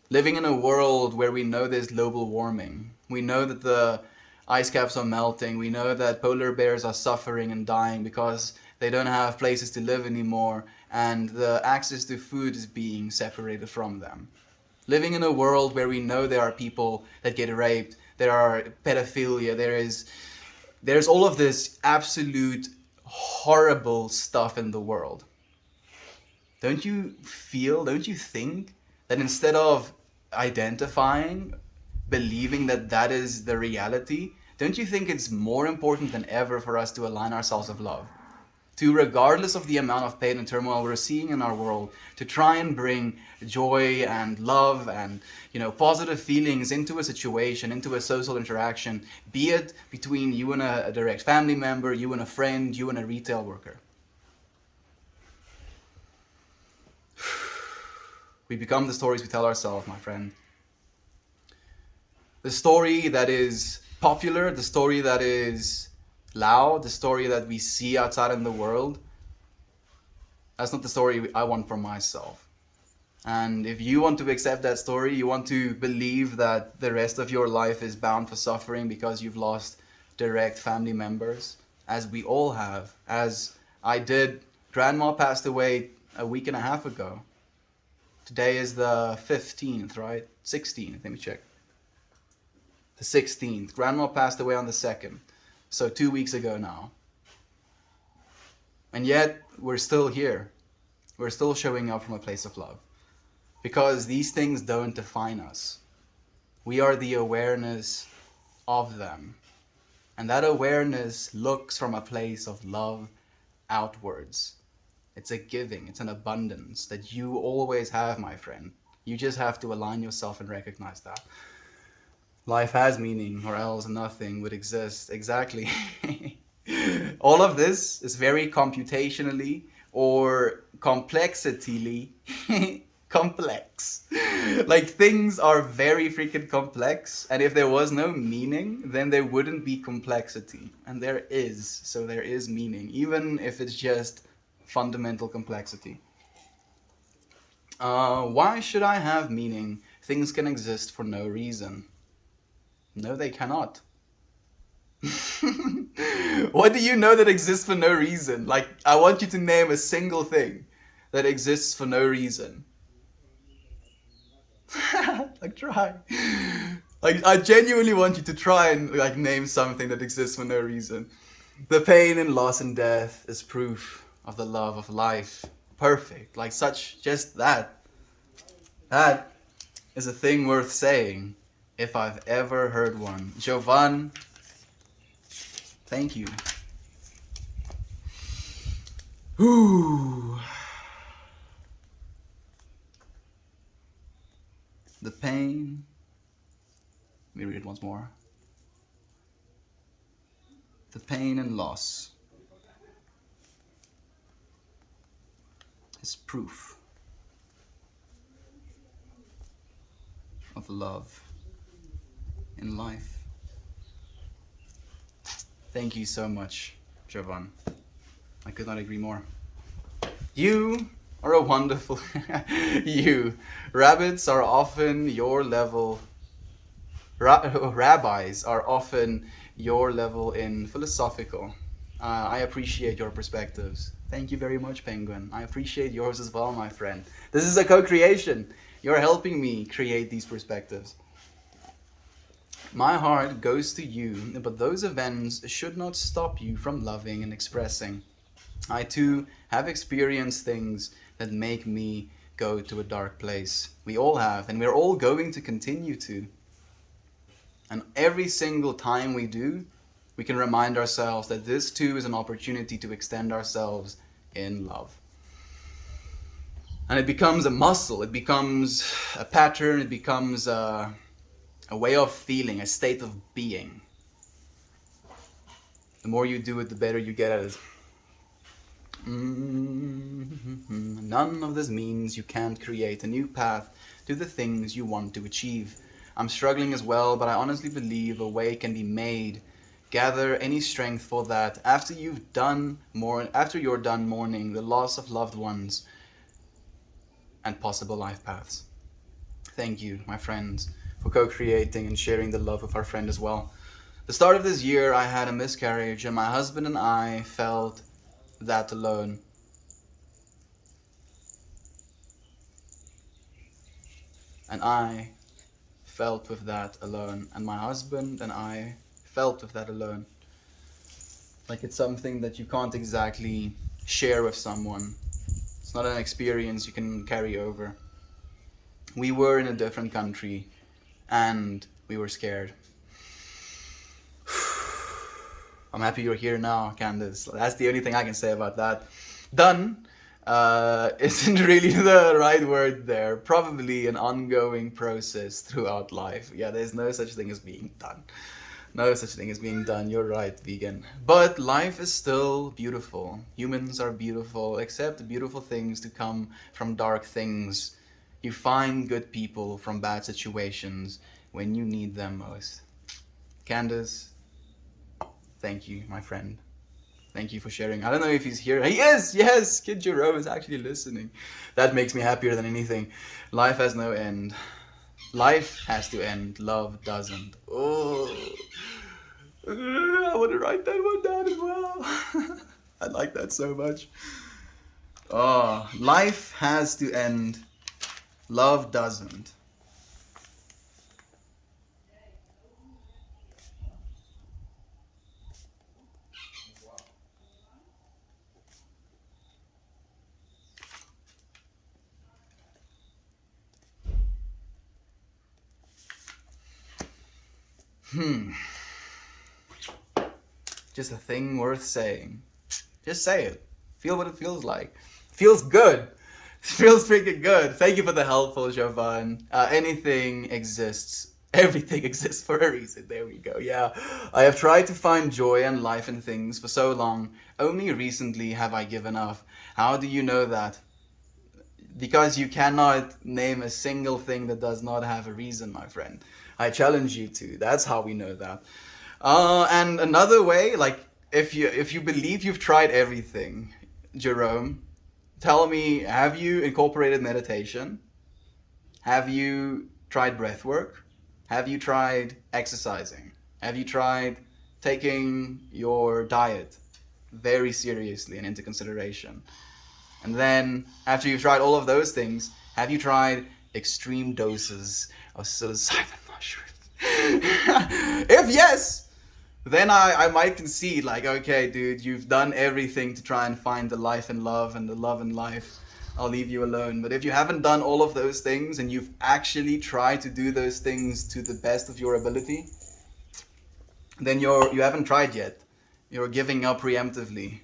Living in a world where we know there's global warming. We know that the ice caps are melting. We know that polar bears are suffering and dying because they don't have places to live anymore, and the access to food is being separated from them. Living in a world where we know there are people that get raped, there are pedophilia, there's all of this absolute horrible stuff in the world. Don't you think that instead of identifying, believing that that is the reality, don't you think it's more important than ever for us to align ourselves with love? To, regardless of the amount of pain and turmoil we're seeing in our world, to try and bring joy and love and, positive feelings into a situation, into a social interaction, be it between you and a direct family member, you and a friend, you and a retail worker. We become the stories we tell ourselves, my friend. The story that is popular, the story that is loud, the story that we see outside in the world, that's not the story I want for myself. And if you want to accept that story, you want to believe that the rest of your life is bound for suffering because you've lost direct family members, as we all have, as I did. Grandma passed away a week and a half ago. Today is the 15th, right? 16th, let me check. The 16th. Grandma passed away on the 2nd. So 2 weeks ago now. And yet, we're still here. We're still showing up from a place of love. Because these things don't define us. We are the awareness of them. And that awareness looks from a place of love outwards. It's a giving, it's an abundance that you always have, my friend. You just have to align yourself and recognize that. Life has meaning, or else nothing would exist. Exactly. All of this is very computationally or complexitily complex. Like, things are very freaking complex, and if there was no meaning, then there wouldn't be complexity. And there is, so there is meaning, even if it's just fundamental complexity. Why should I have meaning? Things can exist for no reason. No, they cannot. What do you know that exists for no reason? Like, I want you to name a single thing that exists for no reason. Like, try. Like, I genuinely want you to try and name something that exists for no reason. The pain and loss and death is proof of the love of life. Perfect. Like, just that. That is a thing worth saying, if I've ever heard one. Jovan, thank you. Ooh. The pain. Let me read it once more. The pain and loss is proof of love in life. Thank you so much, Jovan. I could not agree more. You are a wonderful you. Rabbits are often your level. Rabbis are often your level in philosophical. I appreciate your perspectives. Thank you very much, Penguin. I appreciate yours as well, my friend. This is a co-creation. You're helping me create these perspectives. My heart goes to you, but those events should not stop you from loving and expressing. I too have experienced things that make me go to a dark place. We all have, and we're all going to continue to. And every single time we do, we can remind ourselves that this too is an opportunity to extend ourselves in love. And it becomes a muscle, it becomes a pattern, it becomes a way of feeling, a state of being. The more you do it, the better you get at it. None of this means you can't create a new path to the things you want to achieve. I'm struggling as well, but I honestly believe a way can be made. Gather any strength for that. After you're done mourning the loss of loved ones and possible life paths. Thank you, my friends, for co-creating and sharing the love with our friend as well. The start of this year, I had a miscarriage, and my husband and I felt that alone. And I felt with that alone. And my husband and I felt with that alone. Like it's something that you can't exactly share with someone. It's not an experience you can carry over. We were in a different country and we were scared. I'm happy you're here now, Candace. That's the only thing I can say about that. Done isn't really the right word there. Probably an ongoing process throughout life. Yeah, there's no such thing as being done. No such thing as being done. You're right, vegan. But life is still beautiful. Humans are beautiful. Accept beautiful things to come from dark things. You find good people from bad situations when you need them most. Candace, thank you, my friend. Thank you for sharing. I don't know if he's here. He is! Yes! Kid Jerome is actually listening. That makes me happier than anything. Life has no end. Life has to end. Love doesn't. Oh. I want to write that one down as well. I like that so much. Oh, life has to end. Love doesn't. Just a thing worth saying. Just say it. Feel what it feels like. Feels good. Feels freaking good. Thank you for the helpful, Jovan. Anything exists. Everything exists for a reason. There we go. Yeah. I have tried to find joy and life in things for so long. Only recently have I given up. How do you know that? Because you cannot name a single thing that does not have a reason, my friend. I challenge you to. That's how we know that. And another way, like if you believe you've tried everything, Jerome, tell me, have you incorporated meditation? Have you tried breath work? Have you tried exercising? Have you tried taking your diet very seriously and into consideration? And then, after you've tried all of those things, have you tried extreme doses of psilocybin mushrooms? If yes, then I might concede, like, okay, dude, you've done everything to try and find the life and love and the love and life. I'll leave you alone. But if you haven't done all of those things and you've actually tried to do those things to the best of your ability, then you haven't tried yet. You're giving up preemptively.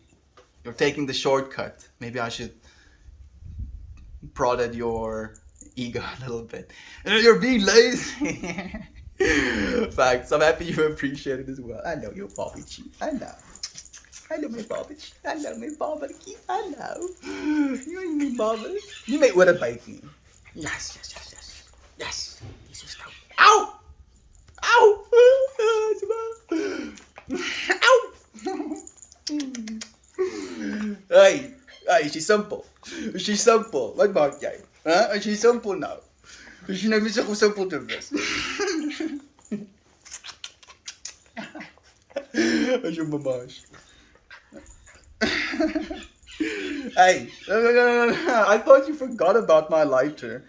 You're taking the shortcut. Maybe I should prod at your ego a little bit. You're being lazy. Facts. I'm happy you appreciate it as well. I know you're Bobby G. I know. I know my Bobby G. I know my Bobby G. I know. You ain't me Bobby. You make what about me? Yes, yes, yes, yes. Yes. He's so stoked. Ow! Ow! Ow! Hey, she's simple. She's simple. Wat maak jy? Huh? She's simple nou. Is jy nou besig om simpel te wees? As jou mama's. Hey, no. I thought you forgot about my lighter.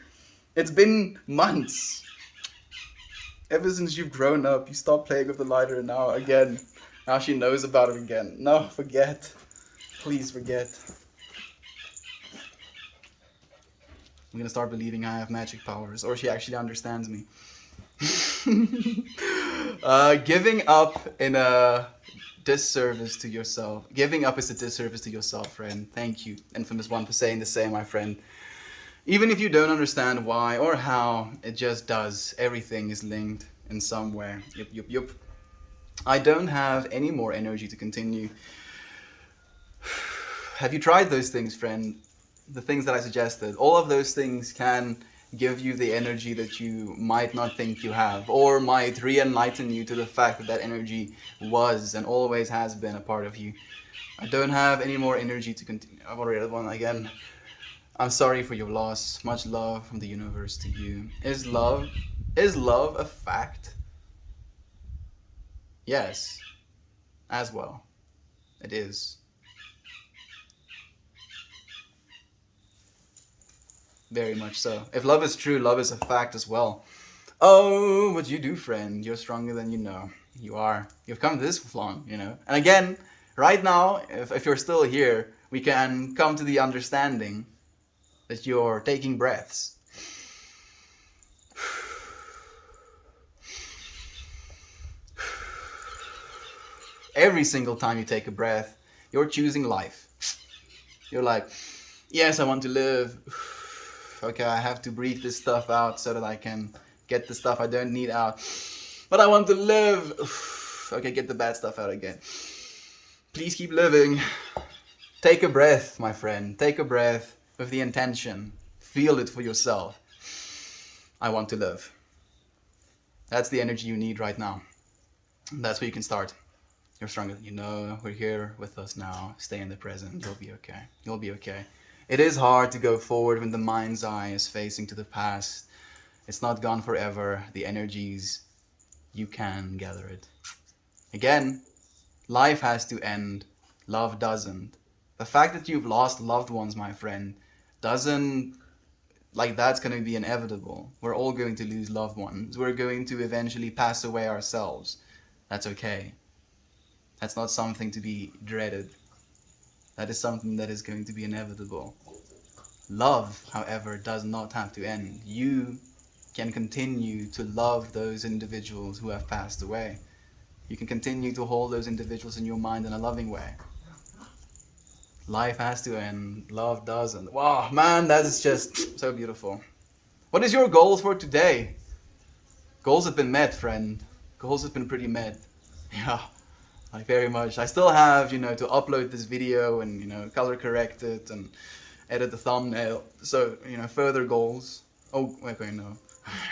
It's been months. Ever since you've grown up, you stopped playing with the lighter and now she knows about it again. No, forget. Please forget. I'm gonna start believing I have magic powers, or she actually understands me. Giving up in a disservice to yourself. Giving up is a disservice to yourself, friend. Thank you, Infamous One, for saying the same, my friend. Even if you don't understand why or how, it just does. Everything is linked in some way. Yup. I don't have any more energy to continue. Have you tried those things, friend? The things that I suggested. All of those things can give you the energy that you might not think you have, or might re-enlighten you to the fact that that energy was and always has been a part of you. I don't have any more energy to continue. I've already had one again. I'm sorry for your loss. Much love from the universe to you. Is love a fact? Yes, as well. It is. Very much so. If love is true, love is a fact as well. Oh, what you do, friend. You're stronger than you know. You are. You've come this long, you know. And again, right now, if you're still here, we can come to the understanding that you're taking breaths. Every single time you take a breath, you're choosing life. You're like, yes, I want to live. Okay, I have to breathe this stuff out so that I can get the stuff I don't need out. But I want to live. Okay, get the bad stuff out again. Please keep living. Take a breath, my friend. Take a breath with the intention. Feel it for yourself. I want to live. That's the energy you need right now. That's where you can start. You're stronger than you know. We're here with us now. Stay in the present. You'll be okay. You'll be okay. It is hard to go forward when the mind's eye is facing to the past. It's not gone forever. The energies, you can gather it. Again, life has to end. Love doesn't. The fact that you've lost loved ones, my friend, doesn't, like, that's going to be inevitable. We're all going to lose loved ones. We're going to eventually pass away ourselves. That's okay. That's not something to be dreaded. That is something that is going to be inevitable. Love, however, does not have to end. You can continue to love those individuals who have passed away. You can continue to hold those individuals in your mind in a loving way. Life has to end. Love doesn't. Wow, man, that is just so beautiful. What is your goals for today? Goals have been met, friend. Goals have been pretty met. Yeah. Like, very much. I still have, to upload this video and, color correct it and edit the thumbnail. So, further goals. Oh, wait, no.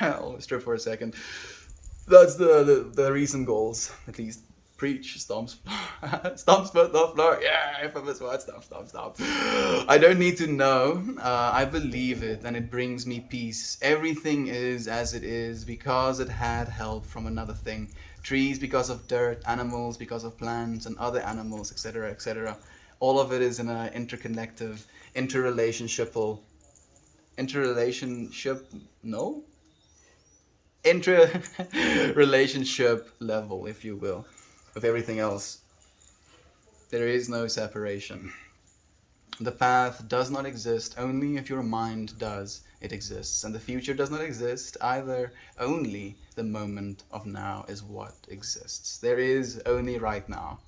I'll strip for a second. That's the recent goals, at least. Preach, stomps, stomps foot off floor. Yeah, infamous word, stomp. I don't need to know. I believe it, and it brings me peace. Everything is as it is because it had help from another thing. Trees because of dirt, animals because of plants and other animals, etc., etc. All of it is in an interconnective, interrelationship, interrelationship level, if you will, with everything else. There is no separation. The path does not exist only if your mind does. It exists. And the future does not exist either. Only the moment of now is what exists. There is only right now.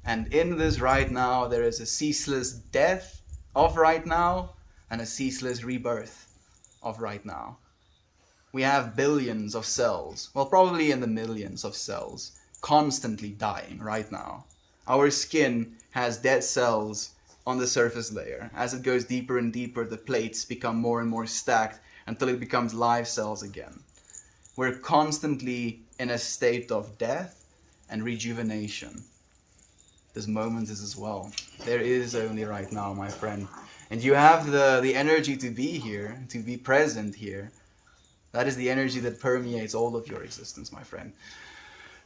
And in this right now, there is a ceaseless death of right now and a ceaseless rebirth of right now. We have billions of cells, well, probably in the millions of cells, constantly dying right now. Our skin has dead cells on the surface layer. As it goes deeper and deeper, the plates become more and more stacked until it becomes live cells again. We're constantly in a state of death and rejuvenation. This moment is as well. There is only right now, my friend. And you have the energy to be here, to be present here. That is the energy that permeates all of your existence, my friend.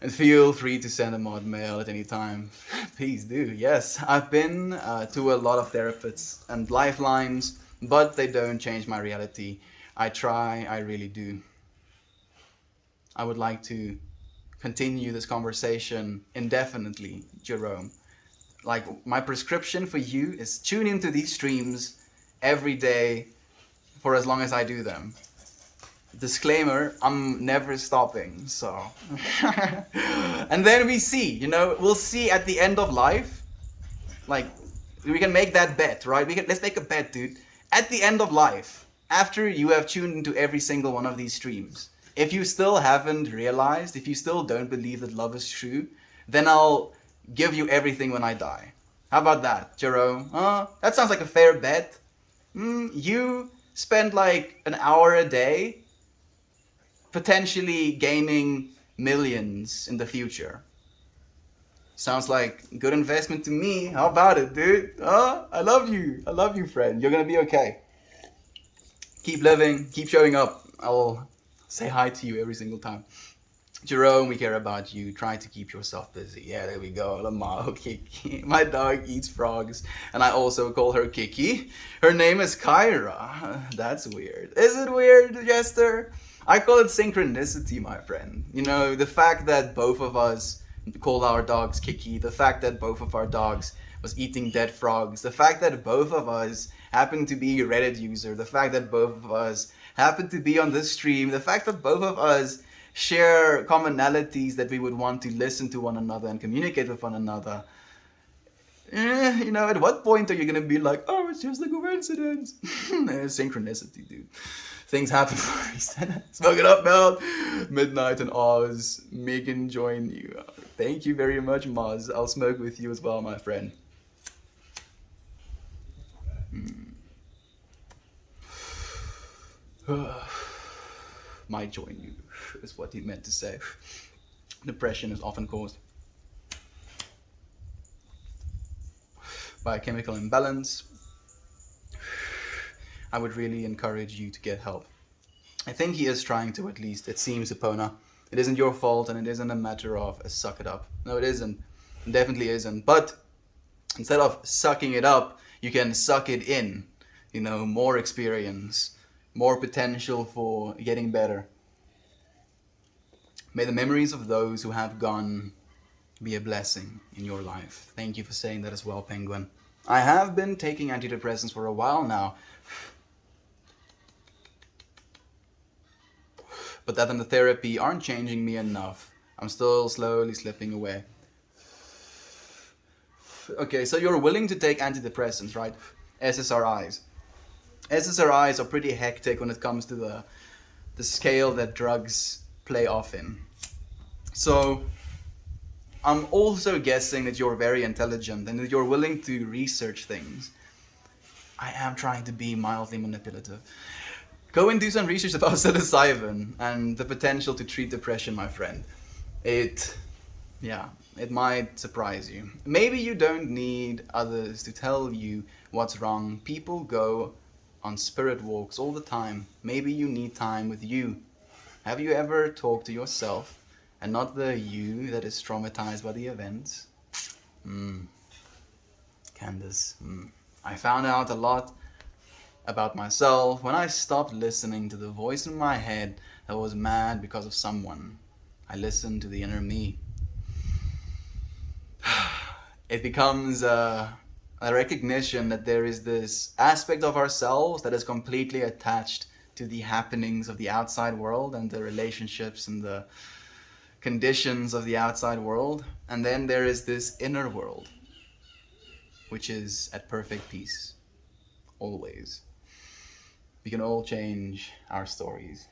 And feel free to send a mod mail at any time. Please do. Yes, I've been to a lot of therapists and lifelines, but they don't change my reality. I try, I really do. I would like to continue this conversation indefinitely, Jerome. Like, my prescription for you is tune into these streams every day for as long as I do them. Disclaimer, I'm never stopping, so. And then we see, we'll see at the end of life. Like, we can make that bet, right? Let's make a bet, dude. At the end of life, after you have tuned into every single one of these streams, If you still haven't realized, if you still don't believe that love is true, then I'll give you everything when I die. How about that, Jerome? That sounds like a fair bet. You spend like an hour a day potentially gaining millions in the future. Sounds like good investment to me. How about it, dude? I love you. I love you, friend. You're gonna be okay. Keep living, keep showing up. I'll say hi to you every single time. Jerome, we care about you. Try to keep yourself busy. Yeah, there we go. Lamar, Kiki. My dog eats frogs, and I also call her Kiki. Her name is Kyra. That's weird. Is it weird, Jester? I call it synchronicity, my friend. You know, the fact that both of us called our dogs Kiki, the fact that both of our dogs was eating dead frogs, the fact that both of us happen to be a Reddit user, the fact that both of us happen to be on this stream, the fact that both of us share commonalities that we would want to listen to one another and communicate with one another. You know, at what point are you gonna be like, oh, it's just a coincidence? Synchronicity, dude. Things happen for a reason. Smoke it up, Mel. Midnight and Oz. Megan join you. Thank you very much, Maz. I'll smoke with you as well, my friend. Might join you is what he meant to say. Depression is often caused by a chemical imbalance. I would really encourage you to get help. I think he is trying to, at least. It seems, Epona. It isn't your fault, and it isn't a matter of suck it up. No, it isn't. It definitely isn't. But instead of sucking it up, you can suck it in. You know, more experience, more potential for getting better. May the memories of those who have gone be a blessing in your life. Thank you for saying that as well, Penguin. I have been taking antidepressants for a while now. But that and the therapy aren't changing me enough. I'm still slowly slipping away. Okay, so you're willing to take antidepressants, right? SSRIs. SSRIs are pretty hectic when it comes to the scale that drugs play off in. So I'm also guessing that you're very intelligent and that you're willing to research things. I am trying to be mildly manipulative. Go and do some research about psilocybin and the potential to treat depression, my friend. It might surprise you. Maybe you don't need others to tell you what's wrong. People go on spirit walks all the time. Maybe you need time with you. Have you ever talked to yourself and not the you that is traumatized by the events? Candace. I found out a lot about myself when I stopped listening to the voice in my head that was mad because of someone. I listened to the inner me. It becomes a recognition that there is this aspect of ourselves that is completely attached to the happenings of the outside world and the relationships and the conditions of the outside world. And then there is this inner world, which is at perfect peace, always. We can all change our stories.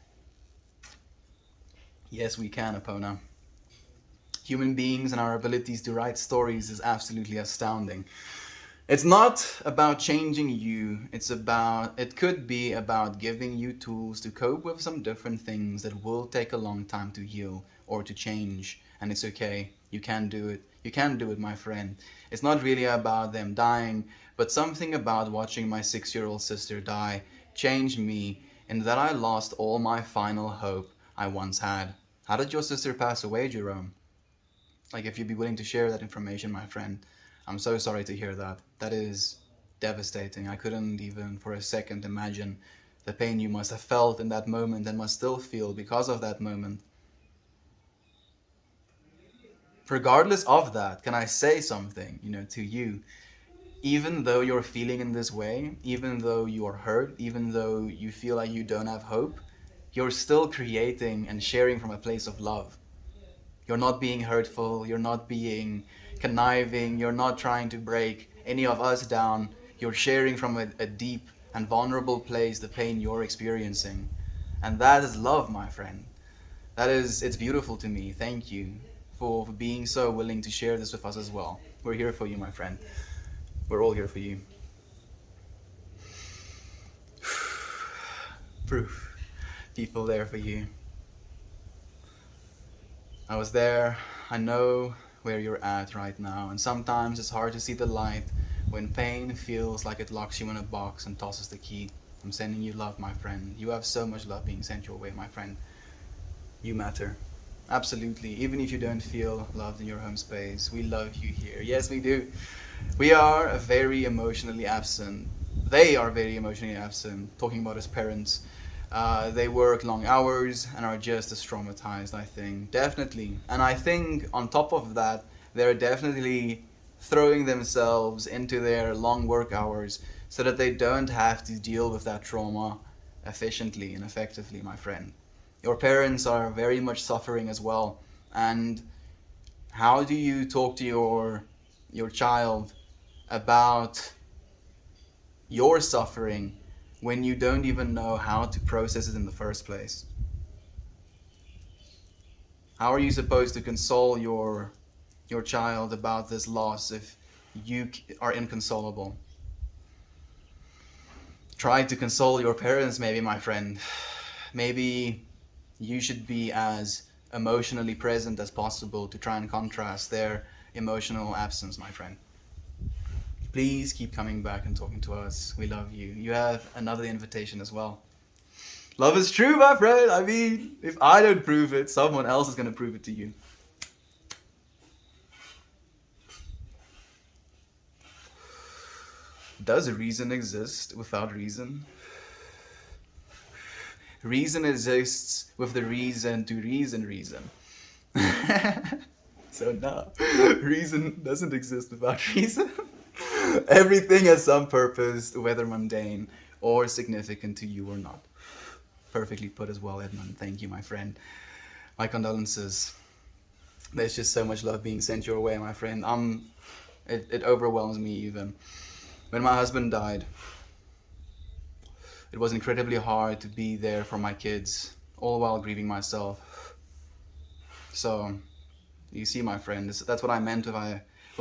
Yes, we can, Epona. Human beings and our abilities to write stories is absolutely astounding. It's not about changing you. It could be about giving you tools to cope with some different things that will take a long time to heal or to change. And it's okay. You can do it. You can do it, my friend. It's not really about them dying, but something about watching my 6-year-old sister die changed me in that I lost all my final hope I once had. How did your sister pass away, Jerome? Like, if you'd be willing to share that information, my friend. I'm so sorry to hear that. That is devastating. I couldn't even for a second imagine the pain you must have felt in that moment and must still feel because of that moment. Regardless of that, can I say something, to you? Even though you're feeling in this way, even though you are hurt, even though you feel like you don't have hope, you're still creating and sharing from a place of love. You're not being hurtful, you're not being conniving, you're not trying to break any of us down. You're sharing from a deep and vulnerable place the pain you're experiencing. And that is love, my friend. It's beautiful to me. Thank you for being so willing to share this with us as well. We're here for you, my friend. We're all here for you. Proof. People there for you. I was there. I know where you're at right now, and sometimes it's hard to see the light when pain feels like it locks you in a box and tosses the key. I'm sending you love, my friend. You have so much love being sent your way, my friend. You matter. Absolutely. Even if you don't feel loved in your home space, we love you here. Yes, we do. We are very emotionally absent. They are very emotionally absent, talking about his parents. They work long hours and are just as traumatized, I think. Definitely. And I think on top of that, they're definitely throwing themselves into their long work hours so that they don't have to deal with that trauma efficiently and effectively, my friend. Your parents are very much suffering as well. And how do you talk to your child about your suffering when you don't even know how to process it in the first place? How are you supposed to console your child about this loss if you are inconsolable? Try to console your parents, maybe, my friend. Maybe you should be as emotionally present as possible to try and contrast their emotional absence, my friend. Please keep coming back and talking to us. We love you. You have another invitation as well. Love is true, my friend. I mean, if I don't prove it, someone else is going to prove it to you. Does reason exist without reason? Reason exists with the reason to reason. So no, reason doesn't exist without reason. Everything has some purpose, whether mundane or significant to you or not. Perfectly put as well, Edmund. Thank you, my friend. My condolences. There's just so much love being sent your way, my friend. It overwhelms me even. When my husband died, it was incredibly hard to be there for my kids, all while grieving myself. So, you see, my friend, that's what I meant with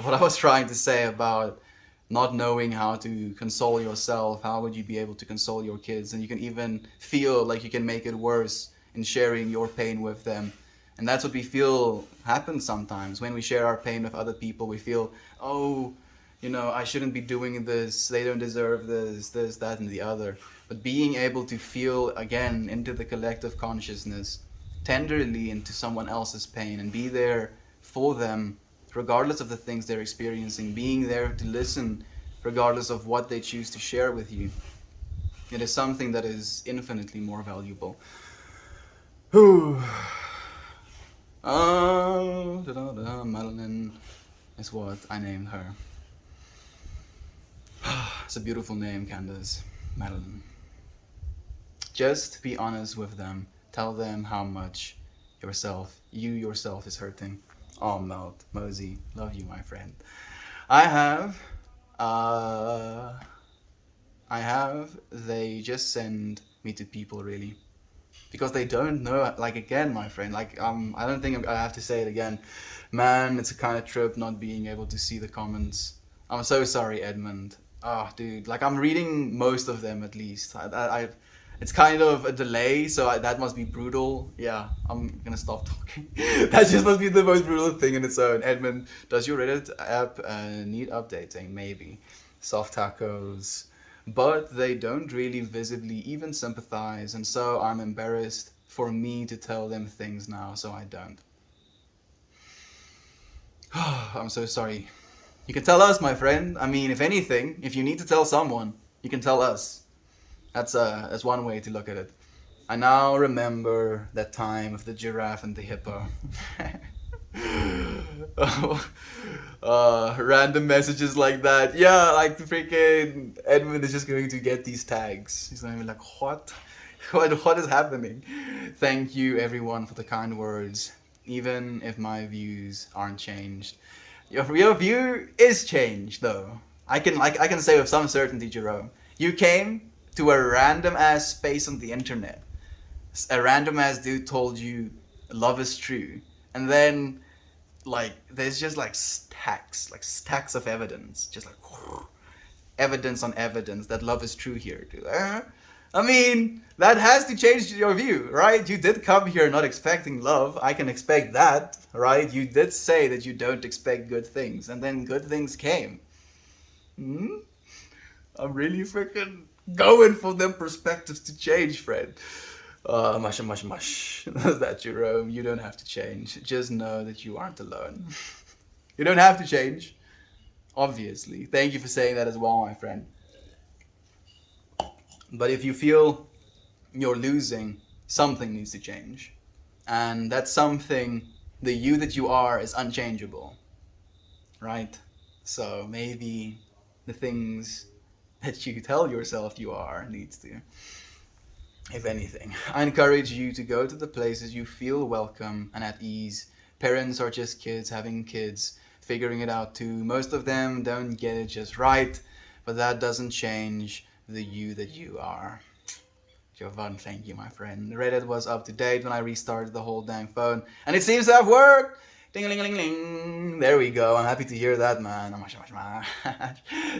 what I was trying to say about not knowing how to console yourself. How would you be able to console your kids? And you can even feel like you can make it worse in sharing your pain with them. And that's what we feel happens sometimes. When we share our pain with other people, we feel, oh, I shouldn't be doing this. They don't deserve this, that, and the other. But being able to feel again into the collective consciousness, tenderly into someone else's pain, and be there for them regardless of the things they're experiencing, being there to listen regardless of what they choose to share with you, it is something that is infinitely more valuable. Madeline is what I named her. It's a beautiful name, Candace. Madeline. Just be honest with them. Tell them how much you yourself is hurting. Oh, Mosey, love you, my friend. I have, they just send me to people, really. Because they don't know, like, again, my friend, like, I don't think I have to say it again. Man, it's a kind of trip not being able to see the comments. I'm so sorry, Edmund. Oh, dude, like, I'm reading most of them, at least. It's kind of a delay, so that must be brutal. Yeah, I'm gonna stop talking. That just must be the most brutal thing in its own. Edmund, does your Reddit app need updating? Maybe. Soft tacos. But they don't really visibly even sympathize, and so I'm embarrassed for me to tell them things now, so I don't. I'm so sorry. You can tell us, my friend. I mean, if anything, if you need to tell someone, you can tell us. That's one way to look at it. I now remember that time of the giraffe and the hippo. Random messages like that. Yeah, like the freaking Edmund is just going to get these tags. He's going to be like, what? What is happening? Thank you, everyone, for the kind words. Even if my views aren't changed, your view is changed, though. I can say with some certainty, Jerome. You came to a random ass space on the internet. A random ass dude told you love is true, and then like there's just like stacks of evidence, just like evidence on evidence that love is true here, dude. I mean, that has to change your view, right? You did come here not expecting love. I can expect that, right? You did say that you don't expect good things, and then good things came. Hmm? I'm really freaking going for them perspectives to change, friend. Mush, mush, mush. That's Jerome. You don't have to change. Just know that you aren't alone. You don't have to change, obviously. Thank you for saying that as well, my friend. But if you feel you're losing, something needs to change. And that something, the you that you are, is unchangeable, right? So maybe the things that you tell yourself you are needs to. If anything, I encourage you to go to the places you feel welcome and at ease. Parents are just kids having kids, figuring it out too. Most of them don't get it just right, but that doesn't change the you that you are. Jovan, thank you, my friend. Reddit was up to date when I restarted the whole dang phone, and it seems to have worked! Ding-a-ling-a-ling-ling. There we go. I'm happy to hear that, man.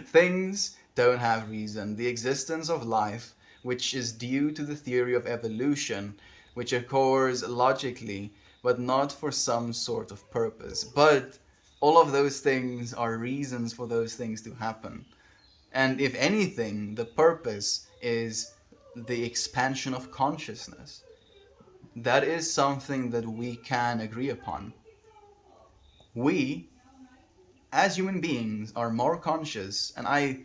Things don't have reason. The existence of life, which is due to the theory of evolution, which occurs logically, but not for some sort of purpose. But all of those things are reasons for those things to happen. And if anything, the purpose is the expansion of consciousness. That is something that we can agree upon. We, as human beings, are more conscious, and I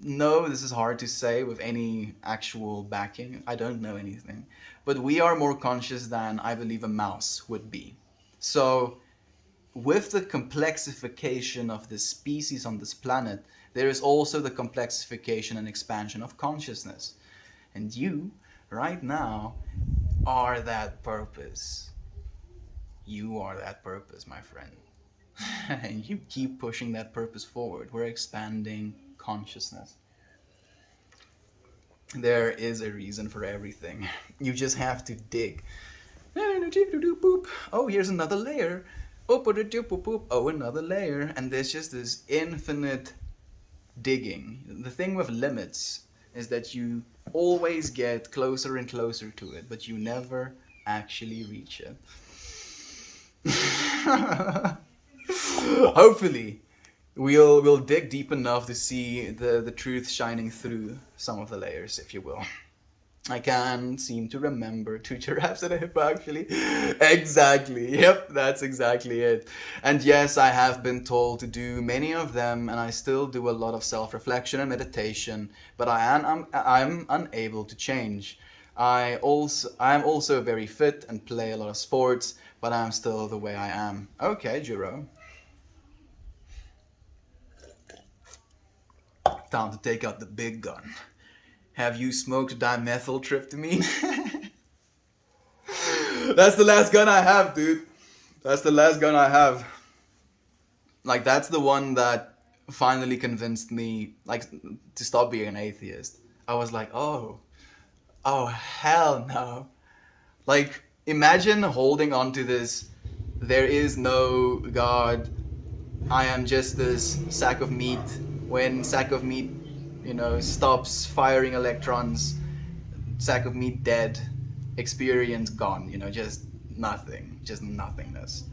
know this is hard to say with any actual backing. I don't know anything. But we are more conscious than I believe a mouse would be. So, with the complexification of the species on this planet, there is also the complexification and expansion of consciousness. And you, right now, are that purpose. You are that purpose, my friend. And you keep pushing that purpose forward. We're expanding consciousness. There is a reason for everything. You just have to dig. Oh, here's another layer. Oh, another layer. And there's just this infinite digging. The thing with limits is that you always get closer and closer to it, but you never actually reach it. Hopefully, we'll dig deep enough to see the truth shining through some of the layers, if you will. I can't seem to remember two giraffes and a hippo, actually. Exactly. Yep, that's exactly it. And yes, I have been told to do many of them, and I still do a lot of self-reflection and meditation, but I'm unable to change. I'm also very fit and play a lot of sports, but I'm still the way I am. Okay, Jiro. Time to take out the big gun. Have you smoked dimethyltryptamine? That's the last gun I have, dude. That's the last gun I have. Like, that's the one that finally convinced me, like, to stop being an atheist. I was like, oh, hell no. Like, imagine holding on to this, there is no God, I am just this sack of meat. When sack of meat, stops firing electrons, sack of meat dead, experience gone, just nothing, just nothingness.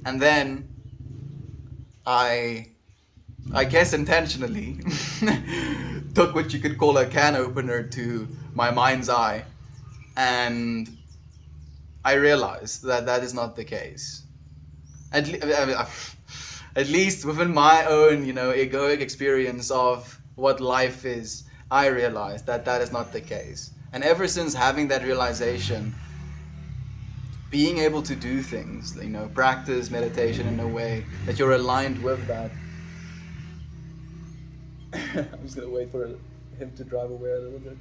And then I guess intentionally took what you could call a can opener to my mind's eye, and I realized that that is not the case. At least within my own, egoic experience of what life is, I realized that that is not the case. And ever since having that realization, being able to do things, practice meditation in a way that you're aligned with that. I'm just gonna wait for him to drive away a little bit.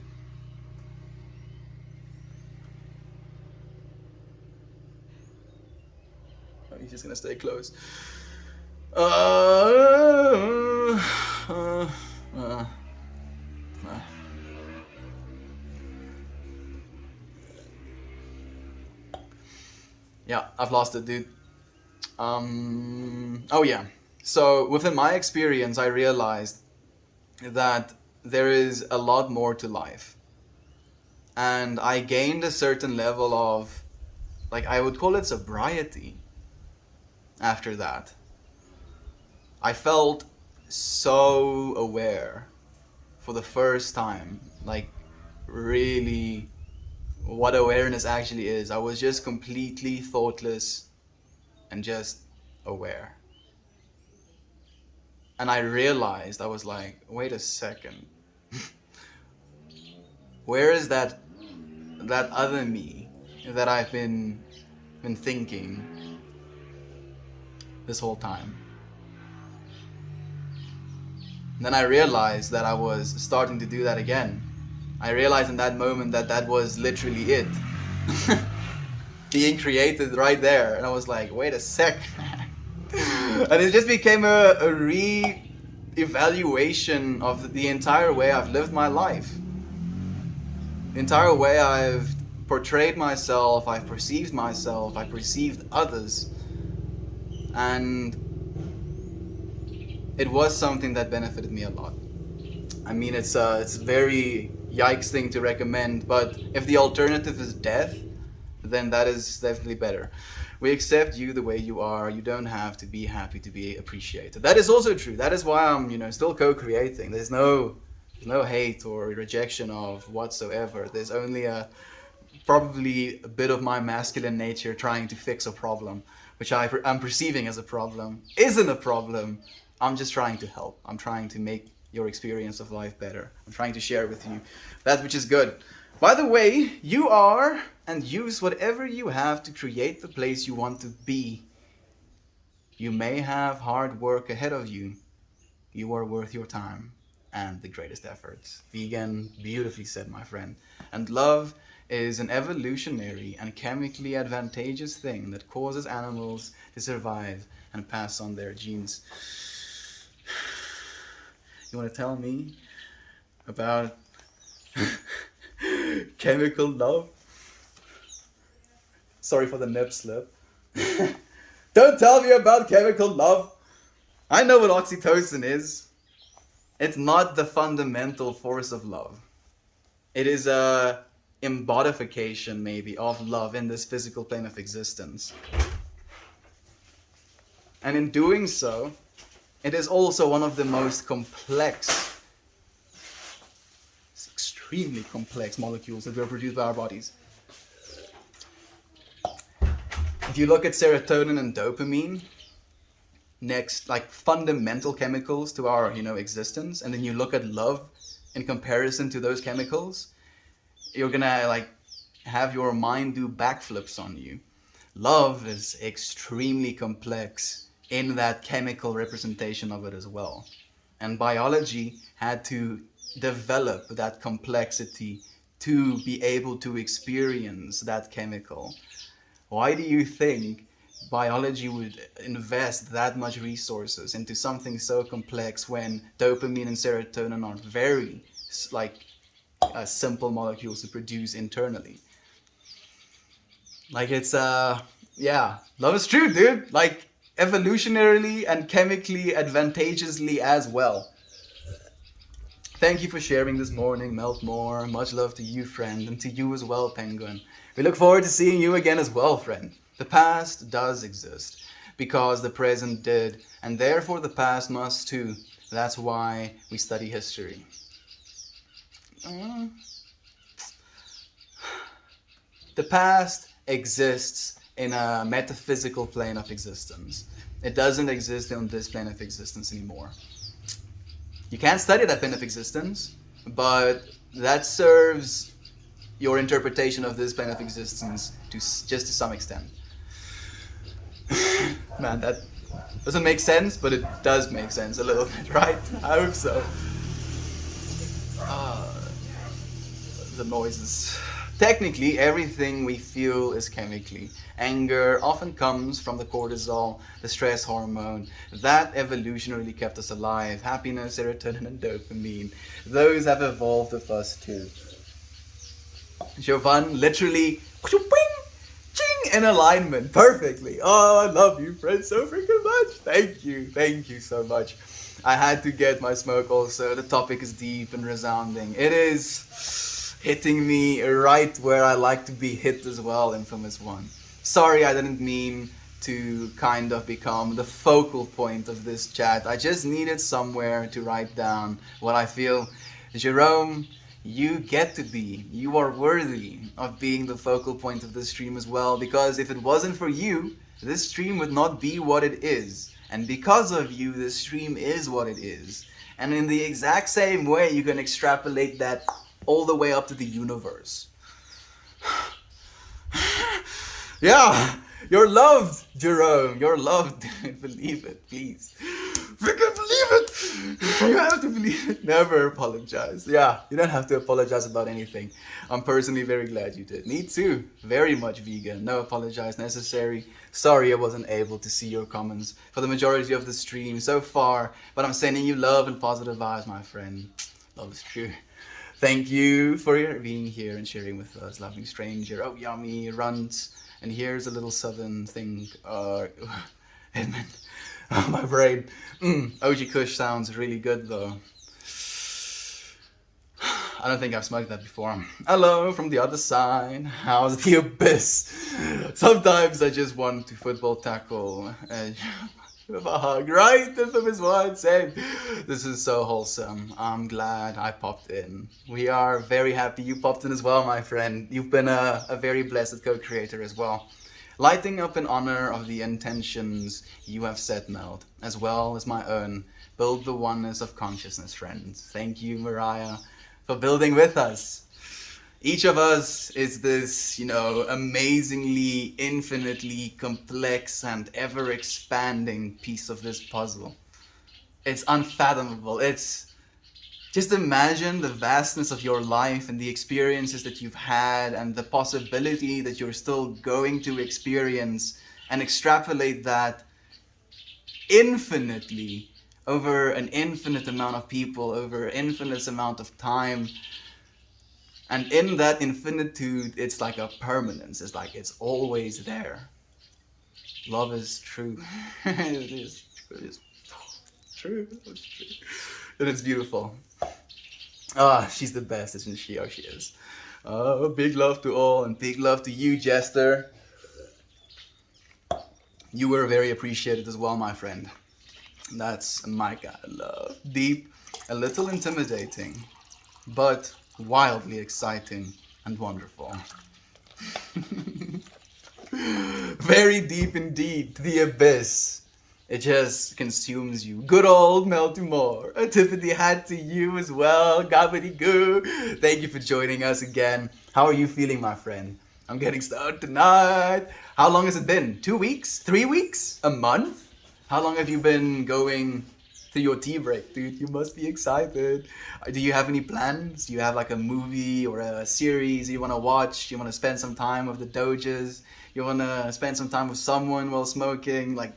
Oh, he's just gonna stay close. Uh, uh, uh. Yeah, I've lost it, dude. Oh yeah. So within my experience, I realized that there is a lot more to life, and I gained a certain level of, like, I would call it sobriety. After that, I felt so aware for the first time, like, really what awareness actually is. I was just completely thoughtless and just aware. And I realized, I was like, wait a second. Where is that other me that I've been thinking this whole time? And then I realized that I was starting to do that again. I realized in that moment that that was literally it. Being created right there. And I was like, wait a sec. And it just became a re-evaluation of the entire way I've lived my life. The entire way I've portrayed myself, I've perceived myself, I've perceived others. And it was something that benefited me a lot. I mean, it's a very yikes thing to recommend, but if the alternative is death, then that is definitely better. We accept you the way you are. You don't have to be happy to be appreciated. That is also true. That is why I'm, still co-creating. There's no hate or rejection of whatsoever. There's only probably a bit of my masculine nature trying to fix a problem, which I'm perceiving as a problem, isn't a problem. I'm just trying to help. I'm trying to make your experience of life better. I'm trying to share with you that which is good. By the way, you are, and use whatever you have to create the place you want to be. You may have hard work ahead of you. You are worth your time and the greatest efforts. Vegan, beautifully said, my friend. And love is an evolutionary and chemically advantageous thing that causes animals to survive and pass on their genes. You want to tell me about chemical love? Sorry for the nip slip. Don't tell me about chemical love. I know what oxytocin is. It's not the fundamental force of love. It is a embodification, maybe, of love in this physical plane of existence. And in doing so, it is also one of the most complex, extremely complex molecules that were produced by our bodies. If you look at serotonin and dopamine, next, like fundamental chemicals to our, existence, and then you look at love in comparison to those chemicals, you're gonna have your mind do backflips on you. Love is extremely complex in that chemical representation of it as well. And biology had to develop that complexity to be able to experience that chemical. Why do you think biology would invest that much resources into something so complex when dopamine and serotonin are very simple molecules to produce internally? It's love is true, dude. Evolutionarily and chemically advantageously as well. Thank you for sharing this morning, Meltmore. Much love to you, friend, and to you as well, Penguin. We look forward to seeing you again as well, friend. The past does exist because the present did, and therefore the past must too. That's why we study history. The past exists in a metaphysical plane of existence. It doesn't exist on this plane of existence anymore. You can't study that plane of existence, but that serves your interpretation of this plane of existence just to some extent. Man, that doesn't make sense, but it does make sense a little bit, right? I hope so. The noises. Technically, everything we feel is chemically. Anger often comes from the cortisol, the stress hormone. That evolutionarily kept us alive. Happiness, serotonin, and dopamine. Those have evolved with us too. Jovan literally in alignment perfectly. Oh, I love you, friend, so freaking much. Thank you so much. I had to get my smoke also. The topic is deep and resounding. It is hitting me right where I like to be hit as well, Infamous One. Sorry, I didn't mean to kind of become the focal point of this chat. I just needed somewhere to write down what I feel. Jerome, you get to be. You are worthy of being the focal point of this stream as well, because if it wasn't for you, this stream would not be what it is. And because of you, this stream is what it is. And in the exact same way, you can extrapolate that all the way up to the universe. Yeah, you're loved, Jerome. You're loved. Believe it, please. Freaking believe it. You have to believe it. Never apologize. Yeah, you don't have to apologize about anything. I'm personally very glad you did. Me too. Very much vegan. No apologize necessary. Sorry I wasn't able to see your comments for the majority of the stream so far, but I'm sending you love and positive vibes, my friend. Love is true. Thank you for being here and sharing with us, loving stranger. Oh, yummy, runs. And here's a little southern thing. Edmund. Oh, my brain. OG Kush sounds really good though. I don't think I've smoked that before. Hello from the other side. How's the abyss? Sometimes I just want to football tackle with a hug, right? Infamous One, same. This is so wholesome. I'm glad I popped in. We are very happy you popped in as well, my friend. You've been a very blessed co-creator as well. Lighting up in honor of the intentions you have set, Meld, as well as my own. Build the oneness of consciousness, friends. Thank you, Mariah, for building with us. Each of us is this, amazingly, infinitely complex and ever-expanding piece of this puzzle. It's unfathomable. Just imagine the vastness of your life and the experiences that you've had and the possibility that you're still going to experience, and extrapolate that infinitely over an infinite amount of people, over an infinite amount of time. And in that infinitude, it's like a permanence. It's like it's always there. Love is true. It is true. It's true. And it's beautiful. She's the best, isn't she? Oh, she is. Big love to all, and big love to you, Jester. You were very appreciated as well, my friend. That's my kind of love. Deep, a little intimidating, but wildly exciting and wonderful. Very deep indeed, the abyss. It just consumes you. Good old Mel Tumor. A tip of the hat to you as well. Gabadee-goo. Thank you for joining us again. How are you feeling, my friend? I'm getting started tonight. How long has it been? 2 weeks? 3 weeks? A month? How long have you been going through your tea break, dude? You must be excited. Do you have any plans? Do you have like a movie or a series you want to watch? You want to spend some time with the doges? You want to spend some time with someone while smoking? Like,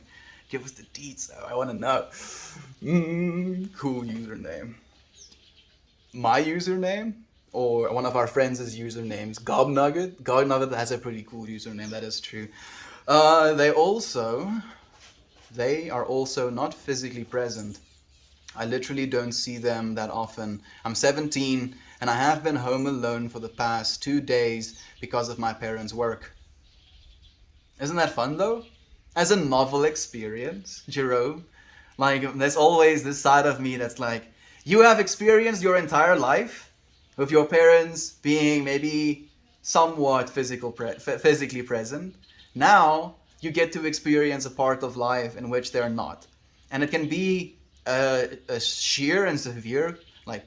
give us the deets, though. I want to know. Cool username. My username? Or one of our friends' usernames? Gobnugget? Gobnugget has a pretty cool username, that is true. They are also not physically present. I literally don't see them that often. I'm 17 and I have been home alone for the past 2 days because of my parents' work. Isn't that fun though? As a novel experience, Jerome. Like, there's always this side of me that's like, you have experienced your entire life with your parents being maybe somewhat physically present. Now, you get to experience a part of life in which they're not. And it can be a sheer and severe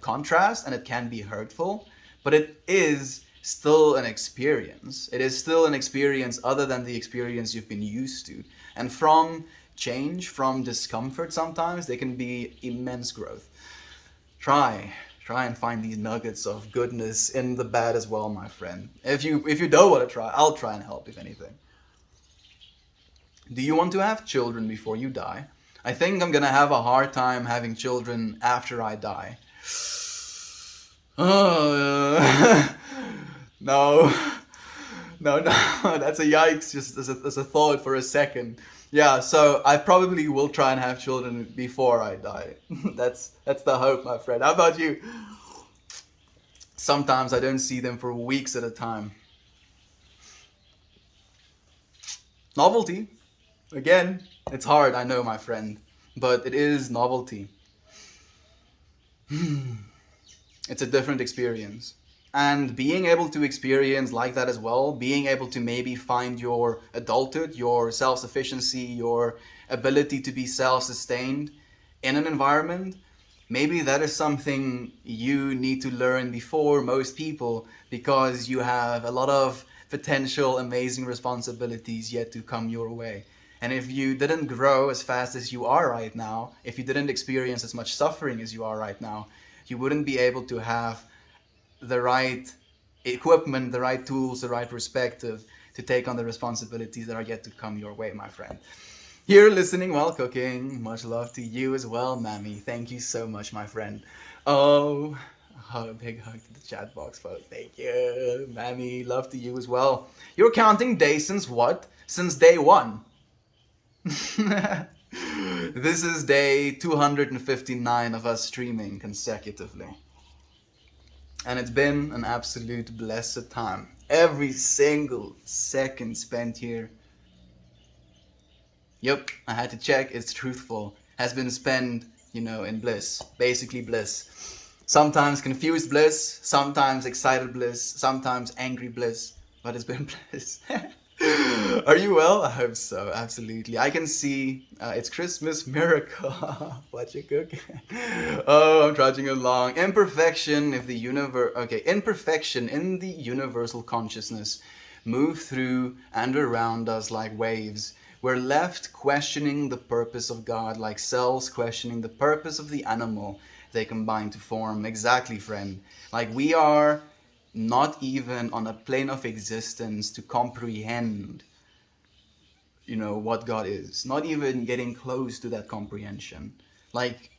contrast, and it can be hurtful, but it is still an experience. It is still an experience other than the experience you've been used to. And from change, from discomfort sometimes, there can be immense growth. Try and find these nuggets of goodness in the bad as well, my friend. If you don't want to try, I'll try and help, if anything. Do you want to have children before you die? I think I'm gonna have a hard time having children after I die. No. No, no, that's a yikes. Just as a thought for a second. Yeah, so I probably will try and have children before I die. That's the hope, my friend. How about you? Sometimes I don't see them for weeks at a time. Novelty, again, it's hard. I know, my friend, but it is novelty. It's a different experience. And being able to experience like that as well, being able to maybe find your adulthood, your self sufficiency, your ability to be self sustained in an environment, maybe that is something you need to learn before most people because you have a lot of potential amazing responsibilities yet to come your way. And if you didn't grow as fast as you are right now, if you didn't experience as much suffering as you are right now, you wouldn't be able to have the right equipment, the right tools, the right perspective to take on the responsibilities that are yet to come your way, my friend. You're listening while cooking. Much love to you as well, Mammy. Thank you so much, my friend. Oh, a big hug to the chat box, folks. Thank you, Mammy. Love to you as well. You're counting days since what? Since day one. This is day 259 of us streaming consecutively. And it's been an absolute blessed time. Every single second spent here. Yep, I had to check, it's truthful. Has been spent, in bliss. Basically bliss. Sometimes confused bliss, sometimes excited bliss, sometimes angry bliss, but it's been bliss. Are you well? I hope so, absolutely. I can see it's Christmas miracle. What you cooking? Oh, I'm trudging along. Imperfection if the universe. Okay, imperfection in the universal consciousness move through and around us like waves. We're left questioning the purpose of God, like cells questioning the purpose of the animal they combine to form. Exactly, friend. Like we are not even on a plane of existence to comprehend, what God is. Not even getting close to that comprehension. Like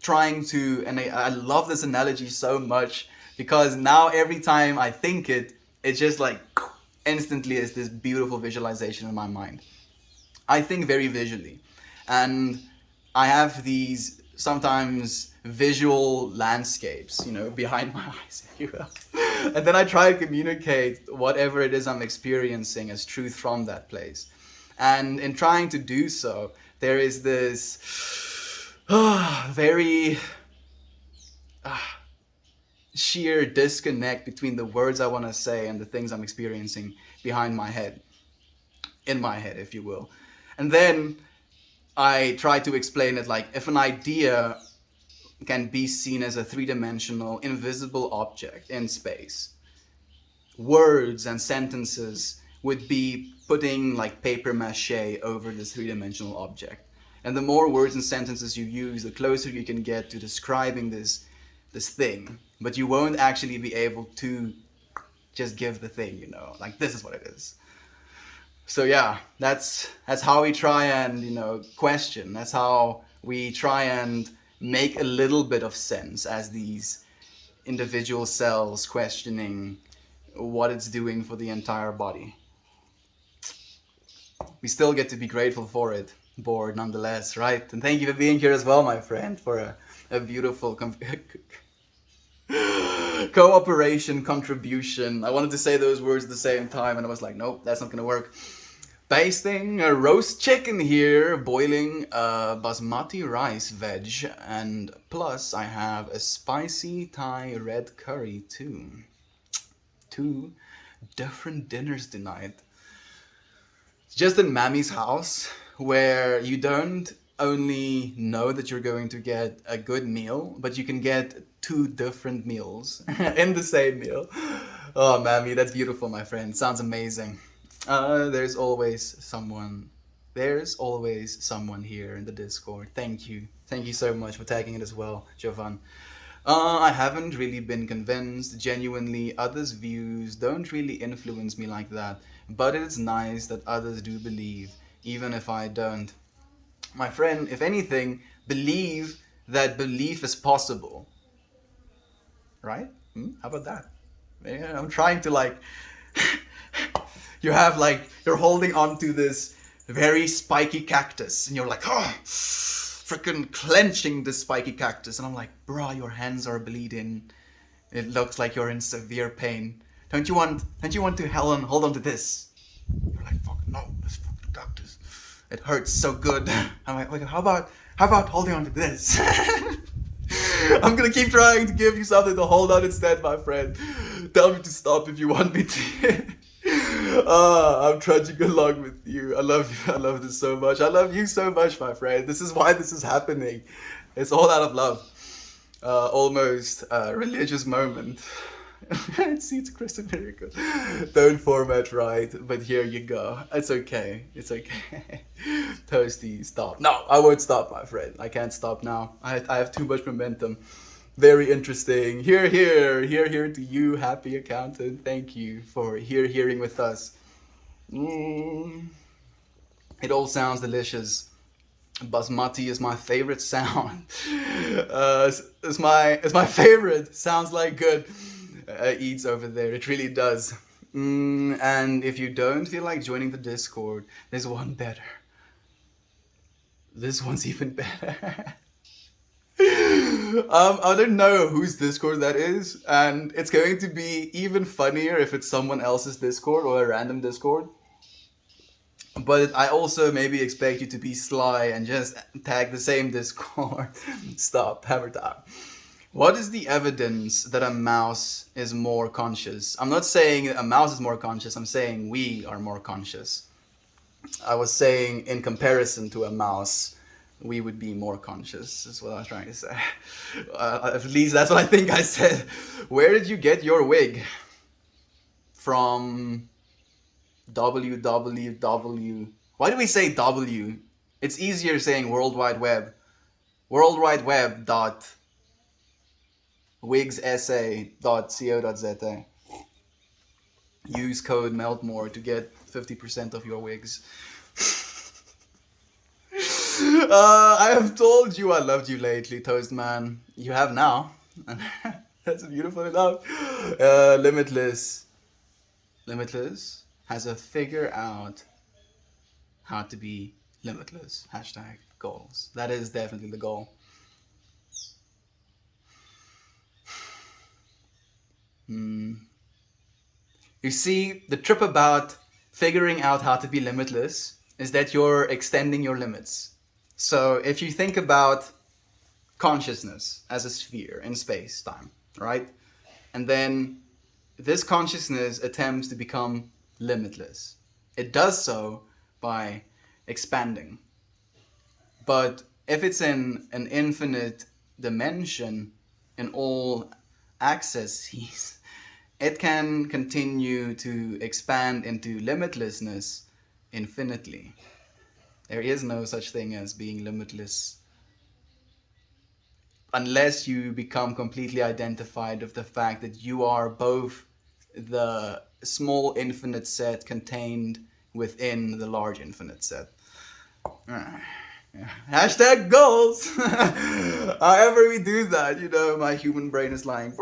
trying to, and I love this analogy so much because now every time I think it, it's just like instantly is this beautiful visualization in my mind. I think very visually. And I have these sometimes visual landscapes, behind my eyes, if you will. And then I try to communicate whatever it is I'm experiencing as truth from that place. And in trying to do so, there is this very sheer disconnect between the words I want to say and the things I'm experiencing behind my head, in my head, if you will. And then I try to explain it like if an idea can be seen as a three-dimensional, invisible object in space, words and sentences would be putting like paper mache over this three-dimensional object. And the more words and sentences you use, the closer you can get to describing this thing. But you won't actually be able to just give the thing, like this is what it is. So yeah, that's how we try and question. That's how we try and make a little bit of sense as these individual cells questioning what it's doing for the entire body. We still get to be grateful for it, bored nonetheless, right? And thank you for being here as well, my friend, for a beautiful cooperation, contribution. I wanted to say those words at the same time, and I was like, nope, that's not gonna work. Basting a roast chicken here, boiling basmati rice veg, and plus I have a spicy Thai red curry too. 2 different dinners tonight. Just in Mammy's house, where you don't only know that you're going to get a good meal, but you can get 2 different meals in the same meal. Oh, Mammy, that's beautiful, my friend. Sounds amazing. There's always someone here in the Discord. Thank you so much for tagging it as well, Jovan. I haven't really been convinced. Genuinely, others' views don't really influence me like that, but it's nice that others do believe, even if I don't. My friend, if anything, believe that belief is possible. Right? How about that? Yeah, I'm trying to You have like, you're holding on to this very spiky cactus, and you're like, oh, freaking clenching this spiky cactus. And I'm like, bro, your hands are bleeding. It looks like you're in severe pain. Don't you want to hold on to this? You're like, fuck no, this fucking cactus. It hurts so good. I'm like, okay, how about holding on to this? I'm gonna keep trying to give you something to hold on instead, my friend. Tell me to stop if you want me to. I'm trudging along with you. I love you. I love this so much. I love you so much, my friend. This is why this is happening. It's all out of love. Almost religious moment. See, it's a Christian miracle. Don't format right, but here you go. It's okay. It's okay. Toasty, stop. No, I won't stop, my friend. I can't stop now. I have too much momentum. Very interesting. Here to you, happy accountant. Thank you for hearing with us. It all sounds delicious. Basmati is my favorite sound. It's my favorite. Sounds like good. Eats over there. It really does. And if you don't feel like joining the Discord, there's one better. This one's even better. I don't know whose Discord that is, and it's going to be even funnier if it's someone else's Discord or a random Discord. But I also maybe expect you to be sly and just tag the same Discord. Stop, hammer time. What is the evidence that a mouse is more conscious? I'm not saying a mouse is more conscious, I'm saying we are more conscious. I was saying in comparison to a mouse, we would be more conscious, is what I was trying to say. At least that's what I think I said. Where did you get your wig? From www. Why do we say W? It's easier saying World Wide Web. World Wide Web dot wigssa.co.za. Use code MELTMORE to get 50% of your wigs. I have told you I loved you lately, Toastman. You have now. That's beautiful enough. Limitless has a figure out how to be limitless. Hashtag goals. That is definitely the goal. You see, the trip about figuring out how to be limitless is that you're extending your limits. So if you think about consciousness as a sphere in space time, right? And then this consciousness attempts to become limitless. It does so by expanding. But if it's in an infinite dimension in all accesses, it can continue to expand into limitlessness infinitely. There is no such thing as being limitless unless you become completely identified with the fact that you are both the small infinite set contained within the large infinite set. Hashtag goals! However we do that, you know, my human brain is lying.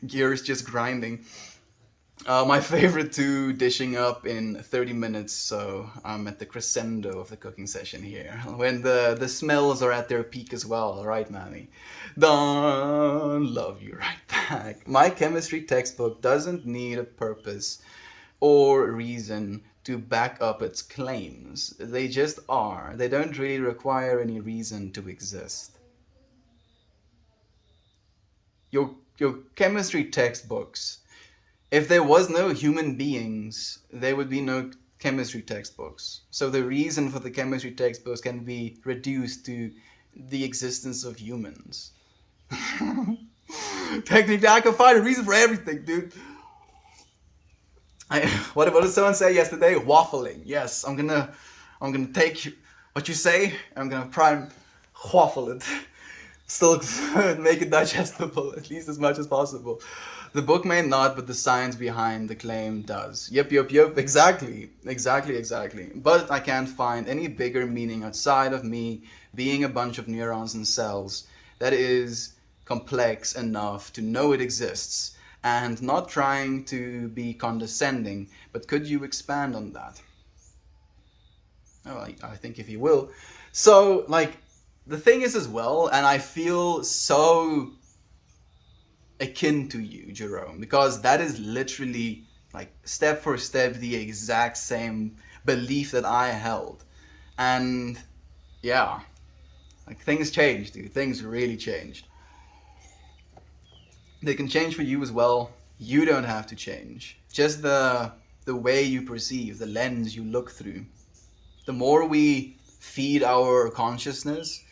Gears just grinding. My favorite two dishing up in 30 minutes, so I'm at the crescendo of the cooking session here. When the smells are at their peak as well, right, Mammy? Don't love you right back. My chemistry textbook doesn't need a purpose or reason to back up its claims. They just are. They don't really require any reason to exist. Your chemistry textbooks, if there was no human beings, there would be no chemistry textbooks. So the reason for the chemistry textbooks can be reduced to the existence of humans. Technically, I can find a reason for everything, dude. What did someone say yesterday? Waffling. Yes, I'm gonna take what you say. I'm gonna try and waffle it. Still make it digestible, at least as much as possible. The book may not, but the science behind the claim does. Yep. Exactly. But I can't find any bigger meaning outside of me being a bunch of neurons and cells that is complex enough to know it exists and not trying to be condescending, but could you expand on that? Oh, I think if you will. So, like, the thing is as well, and I feel so akin to you, Jerome, because that is literally, like, step for step the exact same belief that I held. And yeah, like, things changed, dude. Things really changed. They can change for you as well. You don't have to change. Just the way you perceive, the lens you look through. The more we feed our consciousness,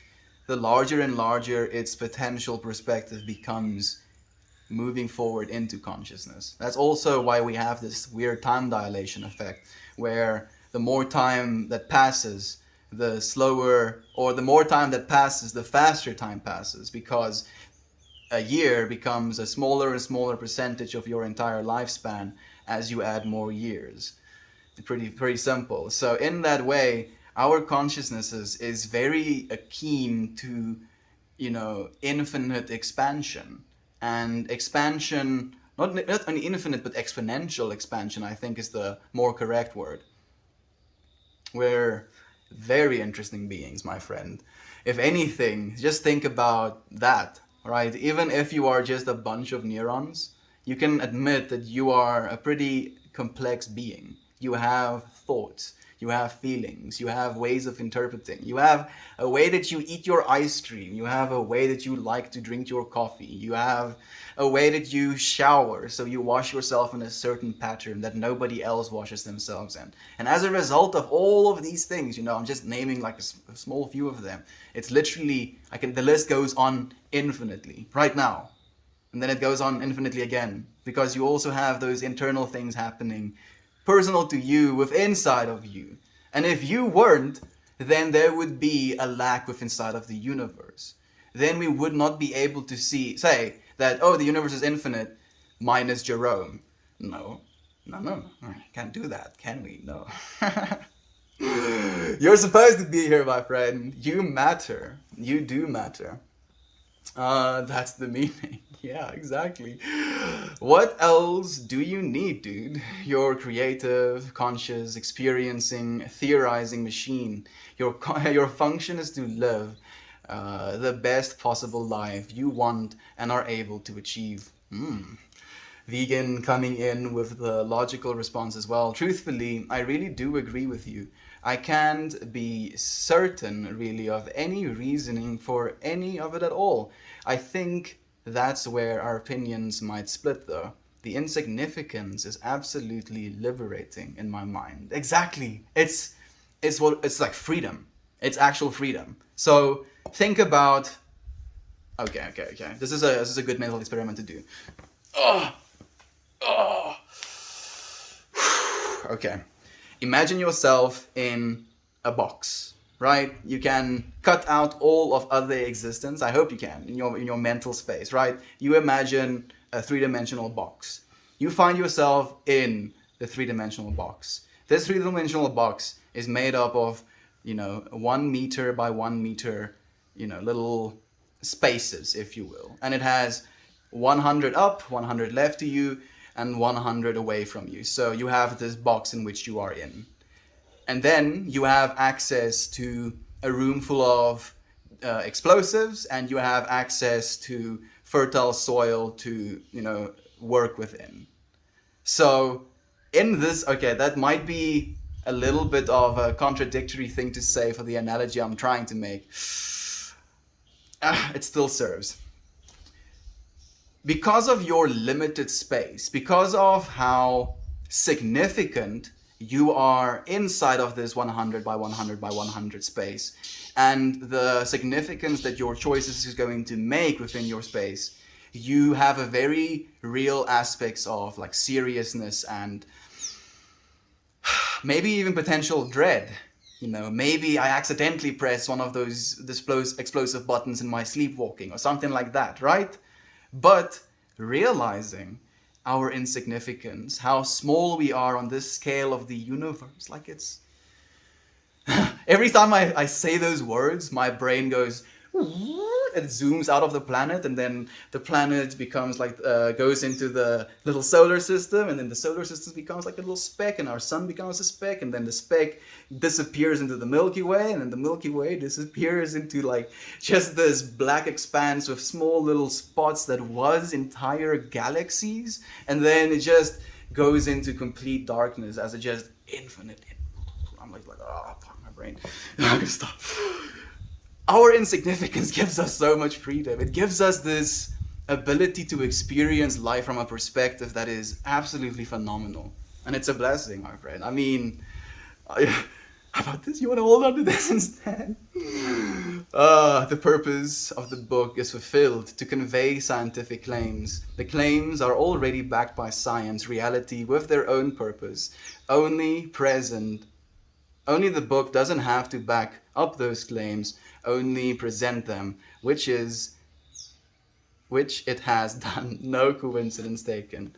the larger and larger its potential perspective becomes moving forward into consciousness. That's also why we have this weird time dilation effect, where the more time that passes, the slower, or the more time that passes, the faster time passes, because a year becomes a smaller and smaller percentage of your entire lifespan as you add more years. Pretty simple. So in that way, our consciousnesses is very keen to, infinite expansion. And expansion, not only infinite, but exponential expansion, I think is the more correct word. We're very interesting beings, my friend. If anything, just think about that, right? Even if you are just a bunch of neurons, you can admit that you are a pretty complex being. You have thoughts, you have feelings, you have ways of interpreting, you have a way that you eat your ice cream, you have a way that you like to drink your coffee, you have a way that you shower, so you wash yourself in a certain pattern that nobody else washes themselves in. And as a result of all of these things, I'm just naming like a small few of them. It's literally, the list goes on infinitely right now. And then it goes on infinitely again, because you also have those internal things happening personal to you, with inside of you. And if you weren't, then there would be a lack with inside of the universe. Then we would not be able to say that, oh, the universe is infinite minus Jerome. No. Can't do that, can we? No. You're supposed to be here, my friend. You matter. You do matter. That's the meaning. Yeah, exactly. What else do you need, dude? Your creative, conscious, experiencing, theorizing machine. Your function is to live the best possible life you want and are able to achieve. Vegan coming in with the logical response as well. Truthfully, I really do agree with you. I can't be certain, really, of any reasoning for any of it at all. I think that's where our opinions might split, though. The insignificance is absolutely liberating in my mind. Exactly. It's like freedom. It's actual freedom. So think about. Okay. This is a good mental experiment to do. Okay. Imagine yourself in a box, right? You can cut out all of other existence. I hope you can in your mental space, right? You imagine a three-dimensional box. You find yourself in the three-dimensional box. This three-dimensional box is made up of, 1 meter by 1 meter, little spaces, if you will. And it has 100 up, 100 left to you, and 100 away from you. So you have this box in which you are in. And then you have access to a room full of explosives, and you have access to fertile soil to, work within. So in this, okay, that might be a little bit of a contradictory thing to say for the analogy I'm trying to make. It still serves. Because of your limited space, because of how significant you are inside of this 100 by 100 by 100 space, and the significance that your choices is going to make within your space, you have a very real aspects of like seriousness and maybe even potential dread. Maybe I accidentally press one of those explosive buttons in my sleepwalking or something like that, right? But realizing our insignificance, how small we are on this scale of the universe, like it's... Every time I say those words, my brain goes... it zooms out of the planet, and then the planet becomes like goes into the little solar system, and then the solar system becomes like a little speck, and our sun becomes a speck, and then the speck disappears into the Milky Way, and then the Milky Way disappears into like just this black expanse with small little spots that was entire galaxies, and then it just goes into complete darkness as it just infinite. I'm like oh fuck my brain. I'm gonna stop. Our insignificance gives us so much freedom. It gives us this ability to experience life from a perspective that is absolutely phenomenal. And it's a blessing, my friend. I mean, how about this? You want to hold on to this instead? The purpose of the book is fulfilled to convey scientific claims. The claims are already backed by science, reality, with their own purpose, only present. Only the book doesn't have to back up those claims, only present them, which it has done. No coincidence taken.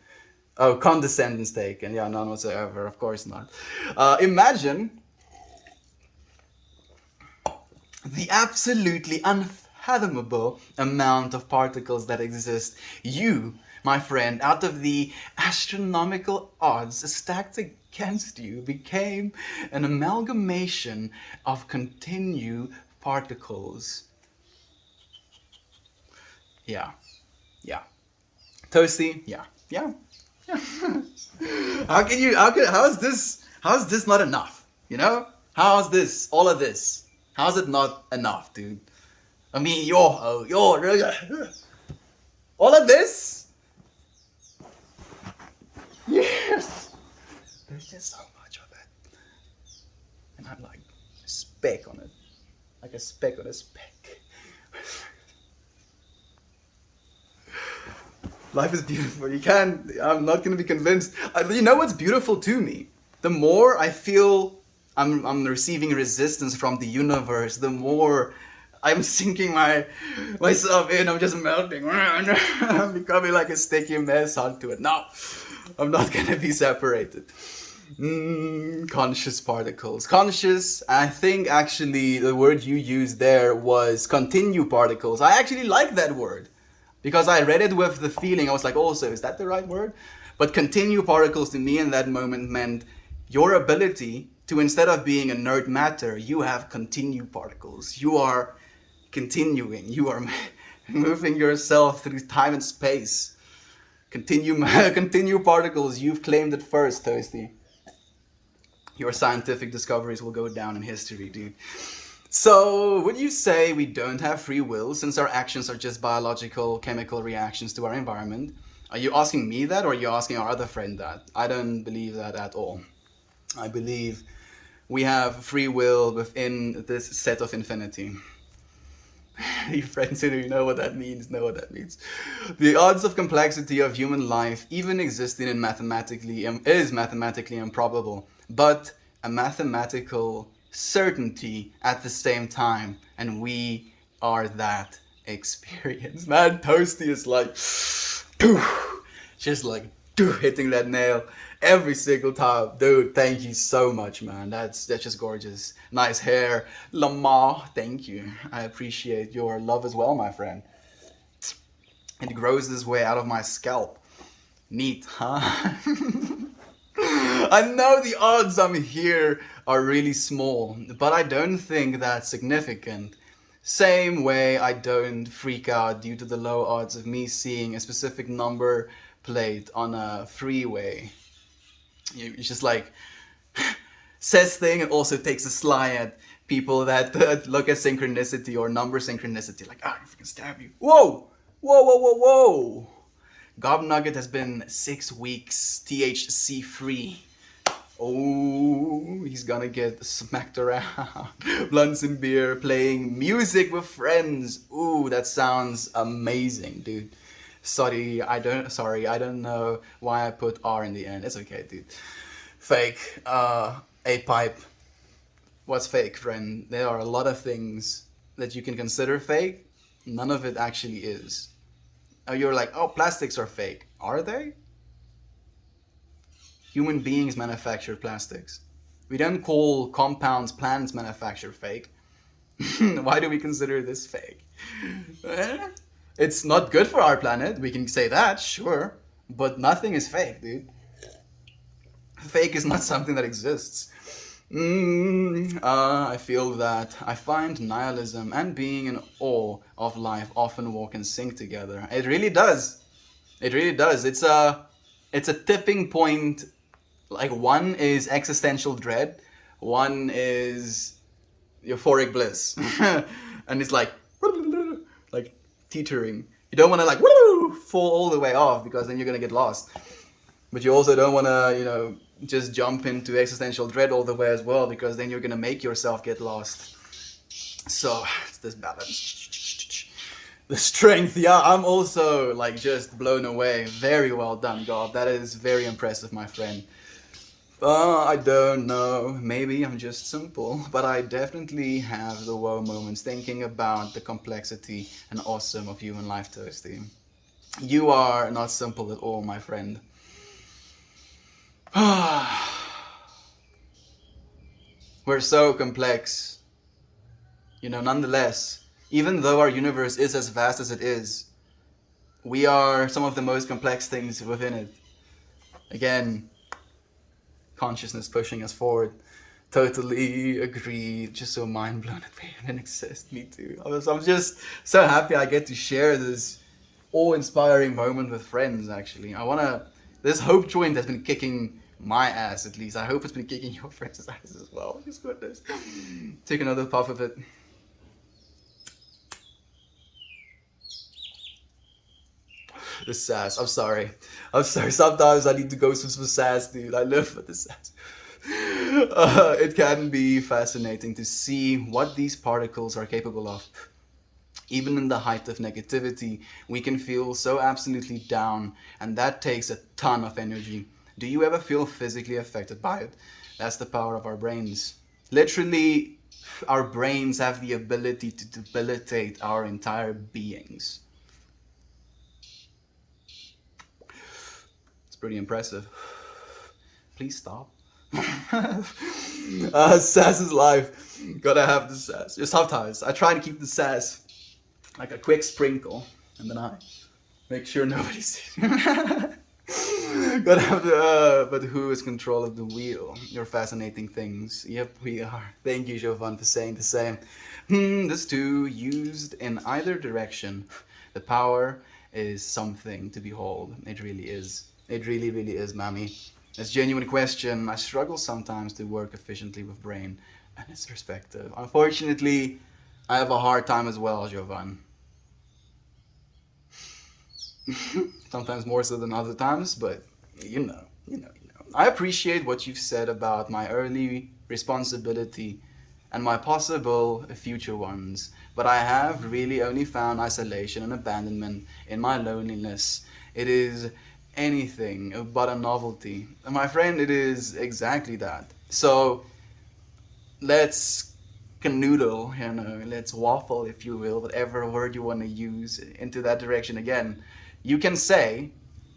Oh, condescendence taken. Yeah, none whatsoever. Of course not. Imagine the absolutely unfathomable amount of particles that exist. You, my friend, out of the astronomical odds stacked against you, became an amalgamation of continued particles. Yeah. Toasty? Yeah. How is this not enough? You know? How is this, all of this? How is it not enough, dude? I mean, all of this? Yes! There's just so much of it. And I'm like a speck on it. Like a speck on a speck. Life is beautiful. I'm not going to be convinced. You know what's beautiful to me? The more I feel I'm receiving resistance from the universe, the more I'm sinking myself in. I'm just melting. I'm becoming like a sticky mess onto it. No, I'm not going to be separated. Conscious particles. Conscious, I think actually the word you used there was continue particles. I actually like that word. Because I read it with the feeling, I was like, oh, so is that the right word? But continue particles to me in that moment meant your ability to, instead of being inert matter, you have continue particles. You are continuing. You are moving yourself through time and space. Continue particles. You've claimed it first, Toasty. Your scientific discoveries will go down in history, dude. So, would you say we don't have free will since our actions are just biological, chemical reactions to our environment? Are you asking me that, or are you asking our other friend that? I don't believe that at all. I believe we have free will within this set of infinity. You friends who know what that means know what that means. The odds of complexity of human life even existing in is mathematically improbable, but a mathematical certainty at the same time, and we are that experience. Man, Toasty is like just like hitting that nail every single time. Dude, thank you so much, man. That's just gorgeous. Nice hair. Lamar, thank you. I appreciate your love as well, my friend. It grows this way out of my scalp. Neat, huh? I know the odds I'm here are really small, but I don't think that's significant. Same way I don't freak out due to the low odds of me seeing a specific number plate on a freeway. It's just like, says thing and also takes a sly at people that look at synchronicity or number synchronicity. Like, I can stab you. Whoa. Gob Nugget has been 6 weeks THC free. Oh, he's gonna get smacked around. Blunts and beer, playing music with friends. Ooh, that sounds amazing, dude. Sorry, I don't know why I put R in the end. It's okay, dude. Fake, a pipe. What's fake, friend? There are a lot of things that you can consider fake. None of it actually is. You're like, oh, plastics are fake. Are they? Human beings manufacture plastics. We don't call compounds plants manufacture fake. Why do we consider this fake? Eh, it's not good for our planet. We can say that, sure. But nothing is fake, dude. Fake is not something that exists. I feel that I find nihilism and being in awe of life often walk in sync together. It really does. It really does. It's a tipping point. Like one is existential dread, one is euphoric bliss, and it's like teetering. You don't want to fall all the way off because then you're gonna get lost. But you also don't want to just jump into existential dread all the way as well because then you're gonna make yourself get lost. So it's this balance. The strength, yeah, I'm also just blown away. Very well done, God. That is very impressive, my friend. I don't know. Maybe I'm just simple, but I definitely have the wow moments thinking about the complexity and awesome of human life, Toasty. You are not simple at all, my friend. We're so complex. Nonetheless, even though our universe is as vast as it is, we are some of the most complex things within it. Again, consciousness pushing us forward. Totally agree. Just so mind blown that we even exist. Me too. I'm just so happy I get to share this awe-inspiring moment with friends. Actually, This hope joint has been kicking my ass, at least. I hope it's been kicking your friends' asses as well. Just goodness. Take another puff of it. The sass. I'm sorry. Sometimes I need to go some sass, dude. I live for the sass. It can be fascinating to see what these particles are capable of. Even in the height of negativity, we can feel so absolutely down, and that takes a ton of energy. Do you ever feel physically affected by it? That's the power of our brains. Literally, our brains have the ability to debilitate our entire beings. It's pretty impressive. Please stop. Sass is life. Gotta have the sass. Just sometimes I try to keep the sass like a quick sprinkle, and then I make sure nobody sees. Gotta have but who is control of the wheel? Your fascinating things. Yep, we are. Thank you, Jovan, for saying the same. This too, used in either direction. The power is something to behold. It really is. It really, really is, Mammy. It's a genuine question. I struggle sometimes to work efficiently with brain and its perspective. Unfortunately, I have a hard time as well, Jovan. Sometimes more so than other times, but you know. I appreciate what you've said about my early responsibility and my possible future ones, but I have really only found isolation and abandonment in my loneliness. It is anything but a novelty. And my friend, it is exactly that. So let's canoodle, let's waffle, if you will, whatever word you want to use into that direction again. You can say,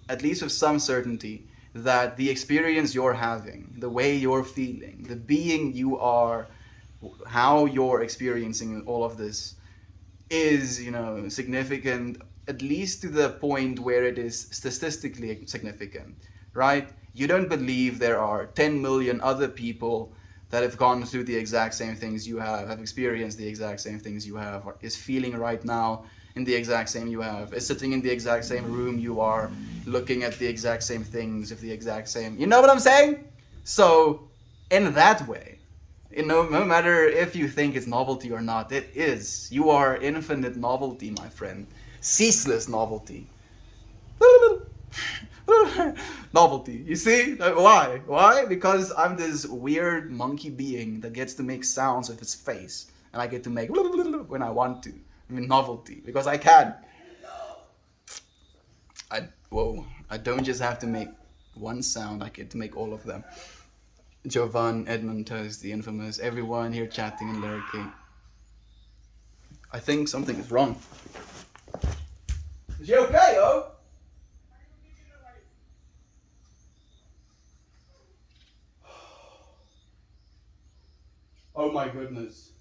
at least with some certainty, that the experience you're having, the way you're feeling, the being you are, how you're experiencing all of this is, significant, at least to the point where it is statistically significant, right? You don't believe there are 10 million other people that have gone through the exact same things you have experienced the exact same things you have, or is feeling right now in the exact same you have, is sitting in the exact same room you are, looking at the exact same things with the exact same, you know what I'm saying? So, in that way, no matter if you think it's novelty or not, it is. You are infinite novelty, my friend. Ceaseless novelty. Novelty. You see? Why? Why? Because I'm this weird monkey being that gets to make sounds with its face. And I get to make when I want to. I mean, novelty. Because I can. I don't just have to make one sound, I get to make all of them. Jovan, Edmund Toast, the infamous, everyone here chatting and lurking. I think something is wrong. Is she okay, yo? Oh my goodness.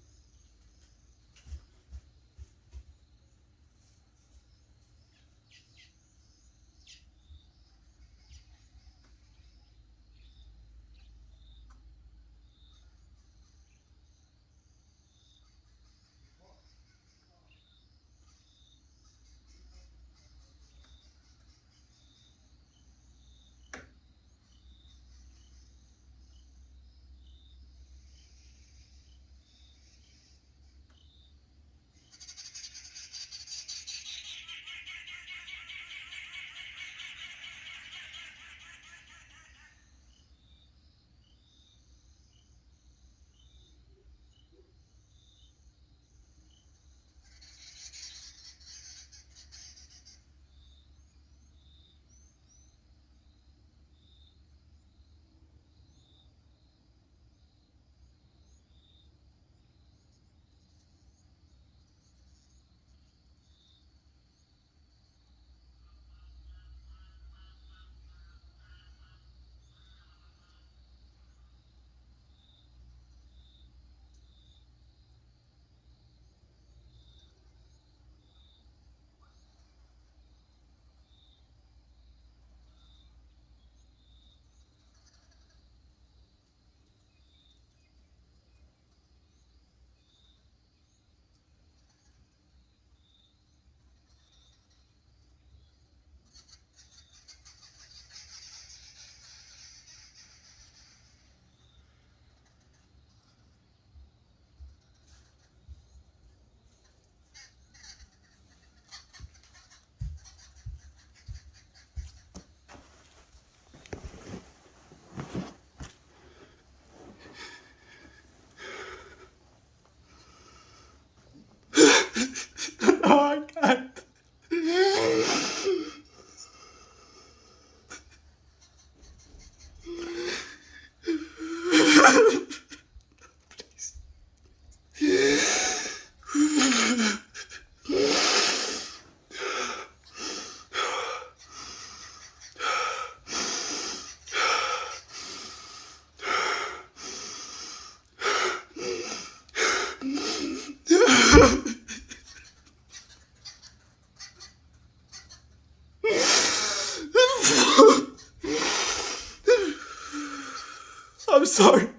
sorry.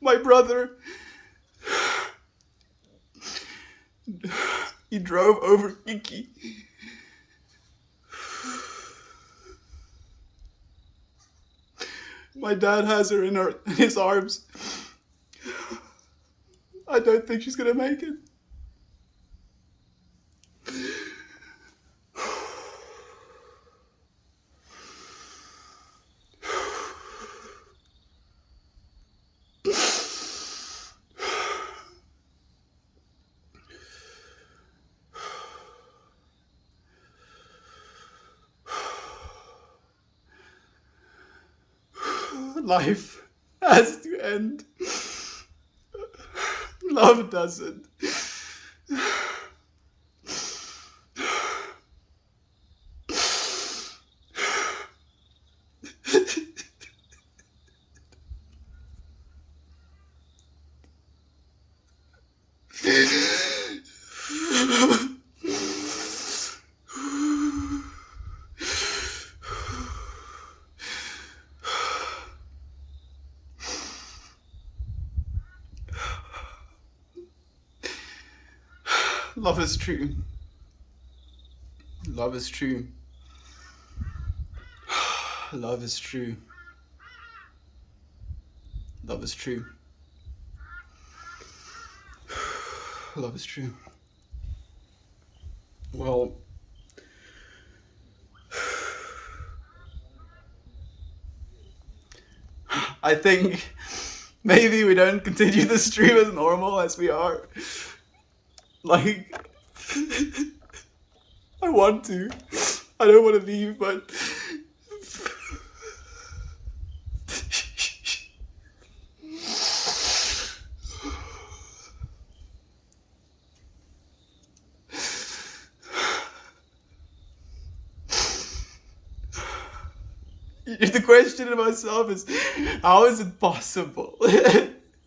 My brother, he drove over Kiki. My dad has her in his arms. I don't think she's gonna make it. Life has to end. Love doesn't. Love is true. Love is true. Love is true. Love is true. Love is true. Well, I think maybe we don't continue the stream as normal as we are. Like, I want to. I don't want to leave, but the question to myself is, how is it possible?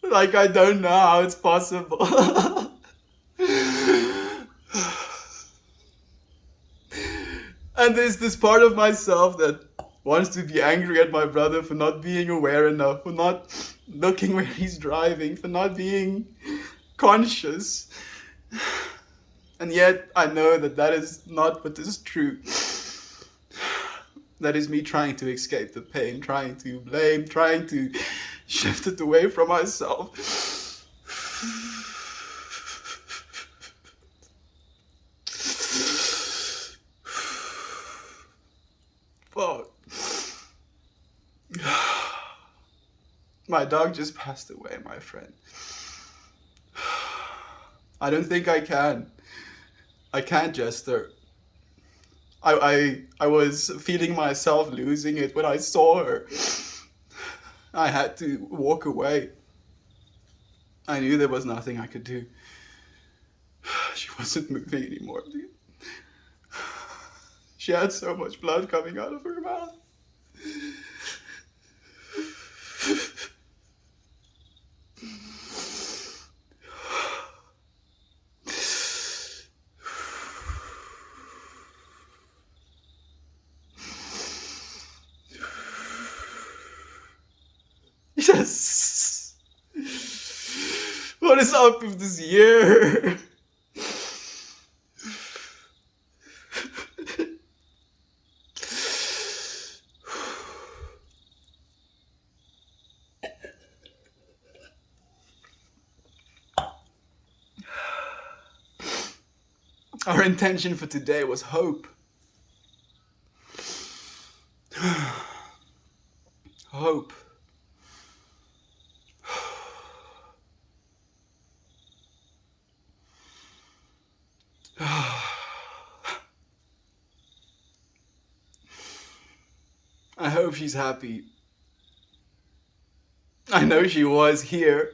Like, I don't know how it's possible. And there's this part of myself that wants to be angry at my brother for not being aware enough, for not looking where he's driving, for not being conscious. And yet I know that that is not what is true. That is me trying to escape the pain, trying to blame, trying to shift it away from myself. Fuck. My dog just passed away, my friend. I don't think I can. I can't, Jester. I was feeling myself losing it when I saw her. I had to walk away. I knew there was nothing I could do. She wasn't moving anymore, dude. She had so much blood coming out of her mouth. Yes! What is up with this year? Our intention for today was hope. Hope. I hope she's happy. I know she was here.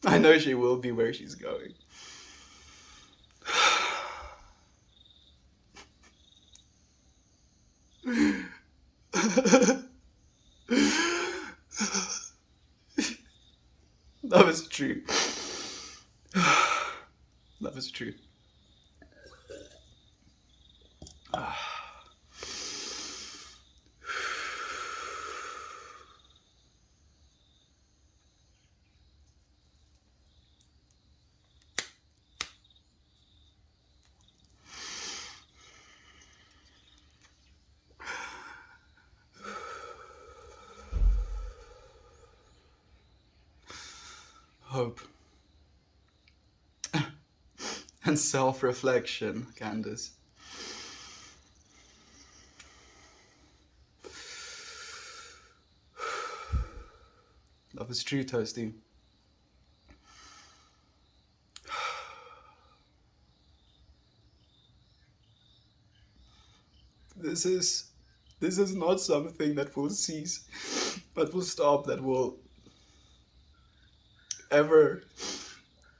I know she will be where she's going. Love is true. Love is true. hope, and self-reflection, Candace. Love is true, Toasty. This is not something that will cease, but will stop, that will ever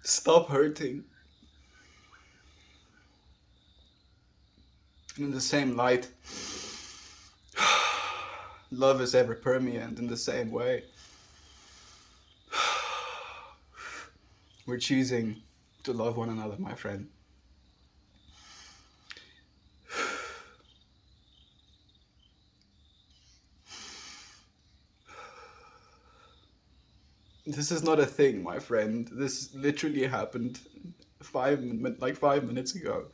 stop hurting. And in the same light, love is ever permeant in the same way. We're choosing to love one another, my friend. This is not a thing, my friend. This literally happened 5 minutes ago.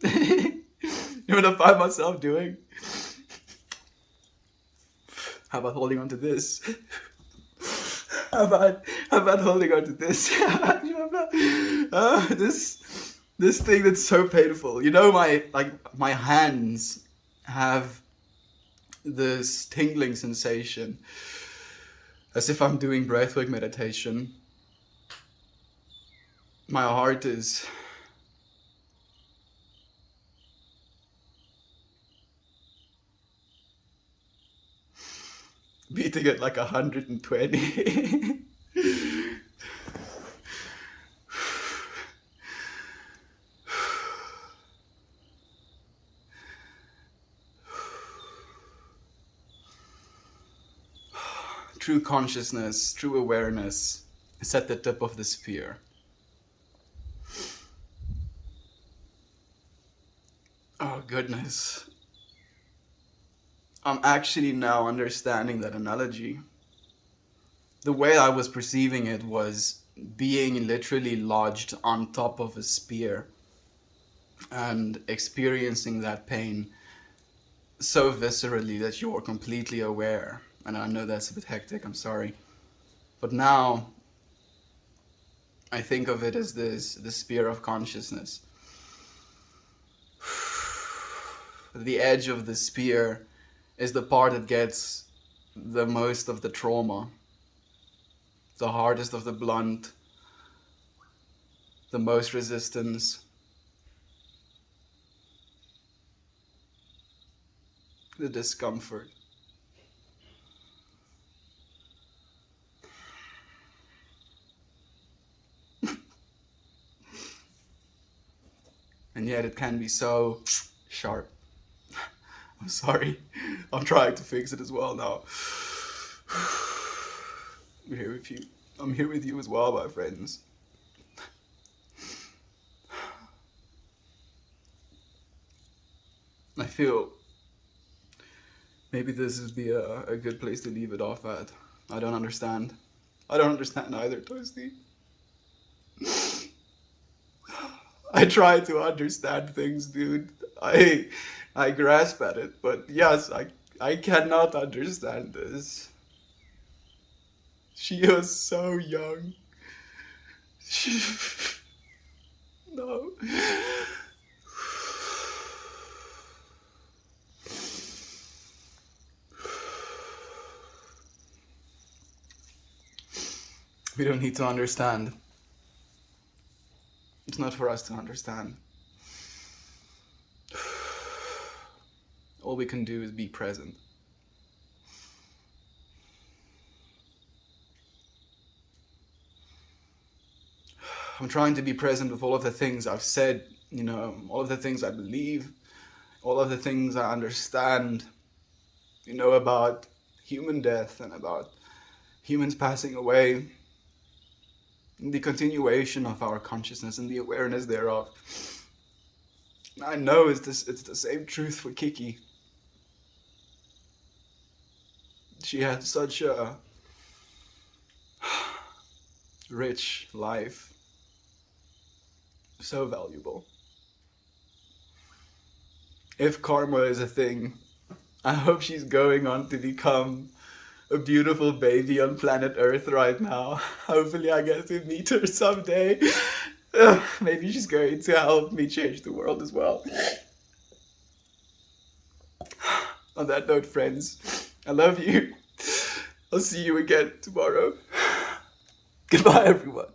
You know what I find myself doing? How about holding on to this? How about holding on to this? This thing that's so painful. You know, my hands have this tingling sensation, as if I'm doing breathwork meditation. My heart is beating at like 120. True consciousness, true awareness is at the tip of the spear. Oh goodness. I'm actually now understanding that analogy. The way I was perceiving it was being literally lodged on top of a spear and experiencing that pain so viscerally that you're completely aware. And I know that's a bit hectic, I'm sorry. But now I think of it as the spear of consciousness. The edge of the spear is the part that gets the most of the trauma, the hardest of the blunt, the most resistance, the discomfort. And yet it can be so sharp. I'm sorry. I'm trying to fix it as well now. I'm here with you. I'm here with you as well, my friends. I feel maybe this would be a good place to leave it off at. I don't understand. I don't understand either, Toasty. I try to understand things, dude. I grasp at it, but yes, I cannot understand this. She was so young. No. We don't need to understand. It's not for us to understand. All we can do is be present. I'm trying to be present with all of the things I've said, you know, all of the things I believe, all of the things I understand, you know, about human death and about humans passing away, and the continuation of our consciousness and the awareness thereof. I know it's the same truth for Kiki. She had such a rich life, so valuable. If karma is a thing, I hope she's going on to become a beautiful baby on planet Earth right now. Hopefully I get to meet her someday. Maybe she's going to help me change the world as well. On that note, friends, I love you. I'll see you again tomorrow. Goodbye, everyone.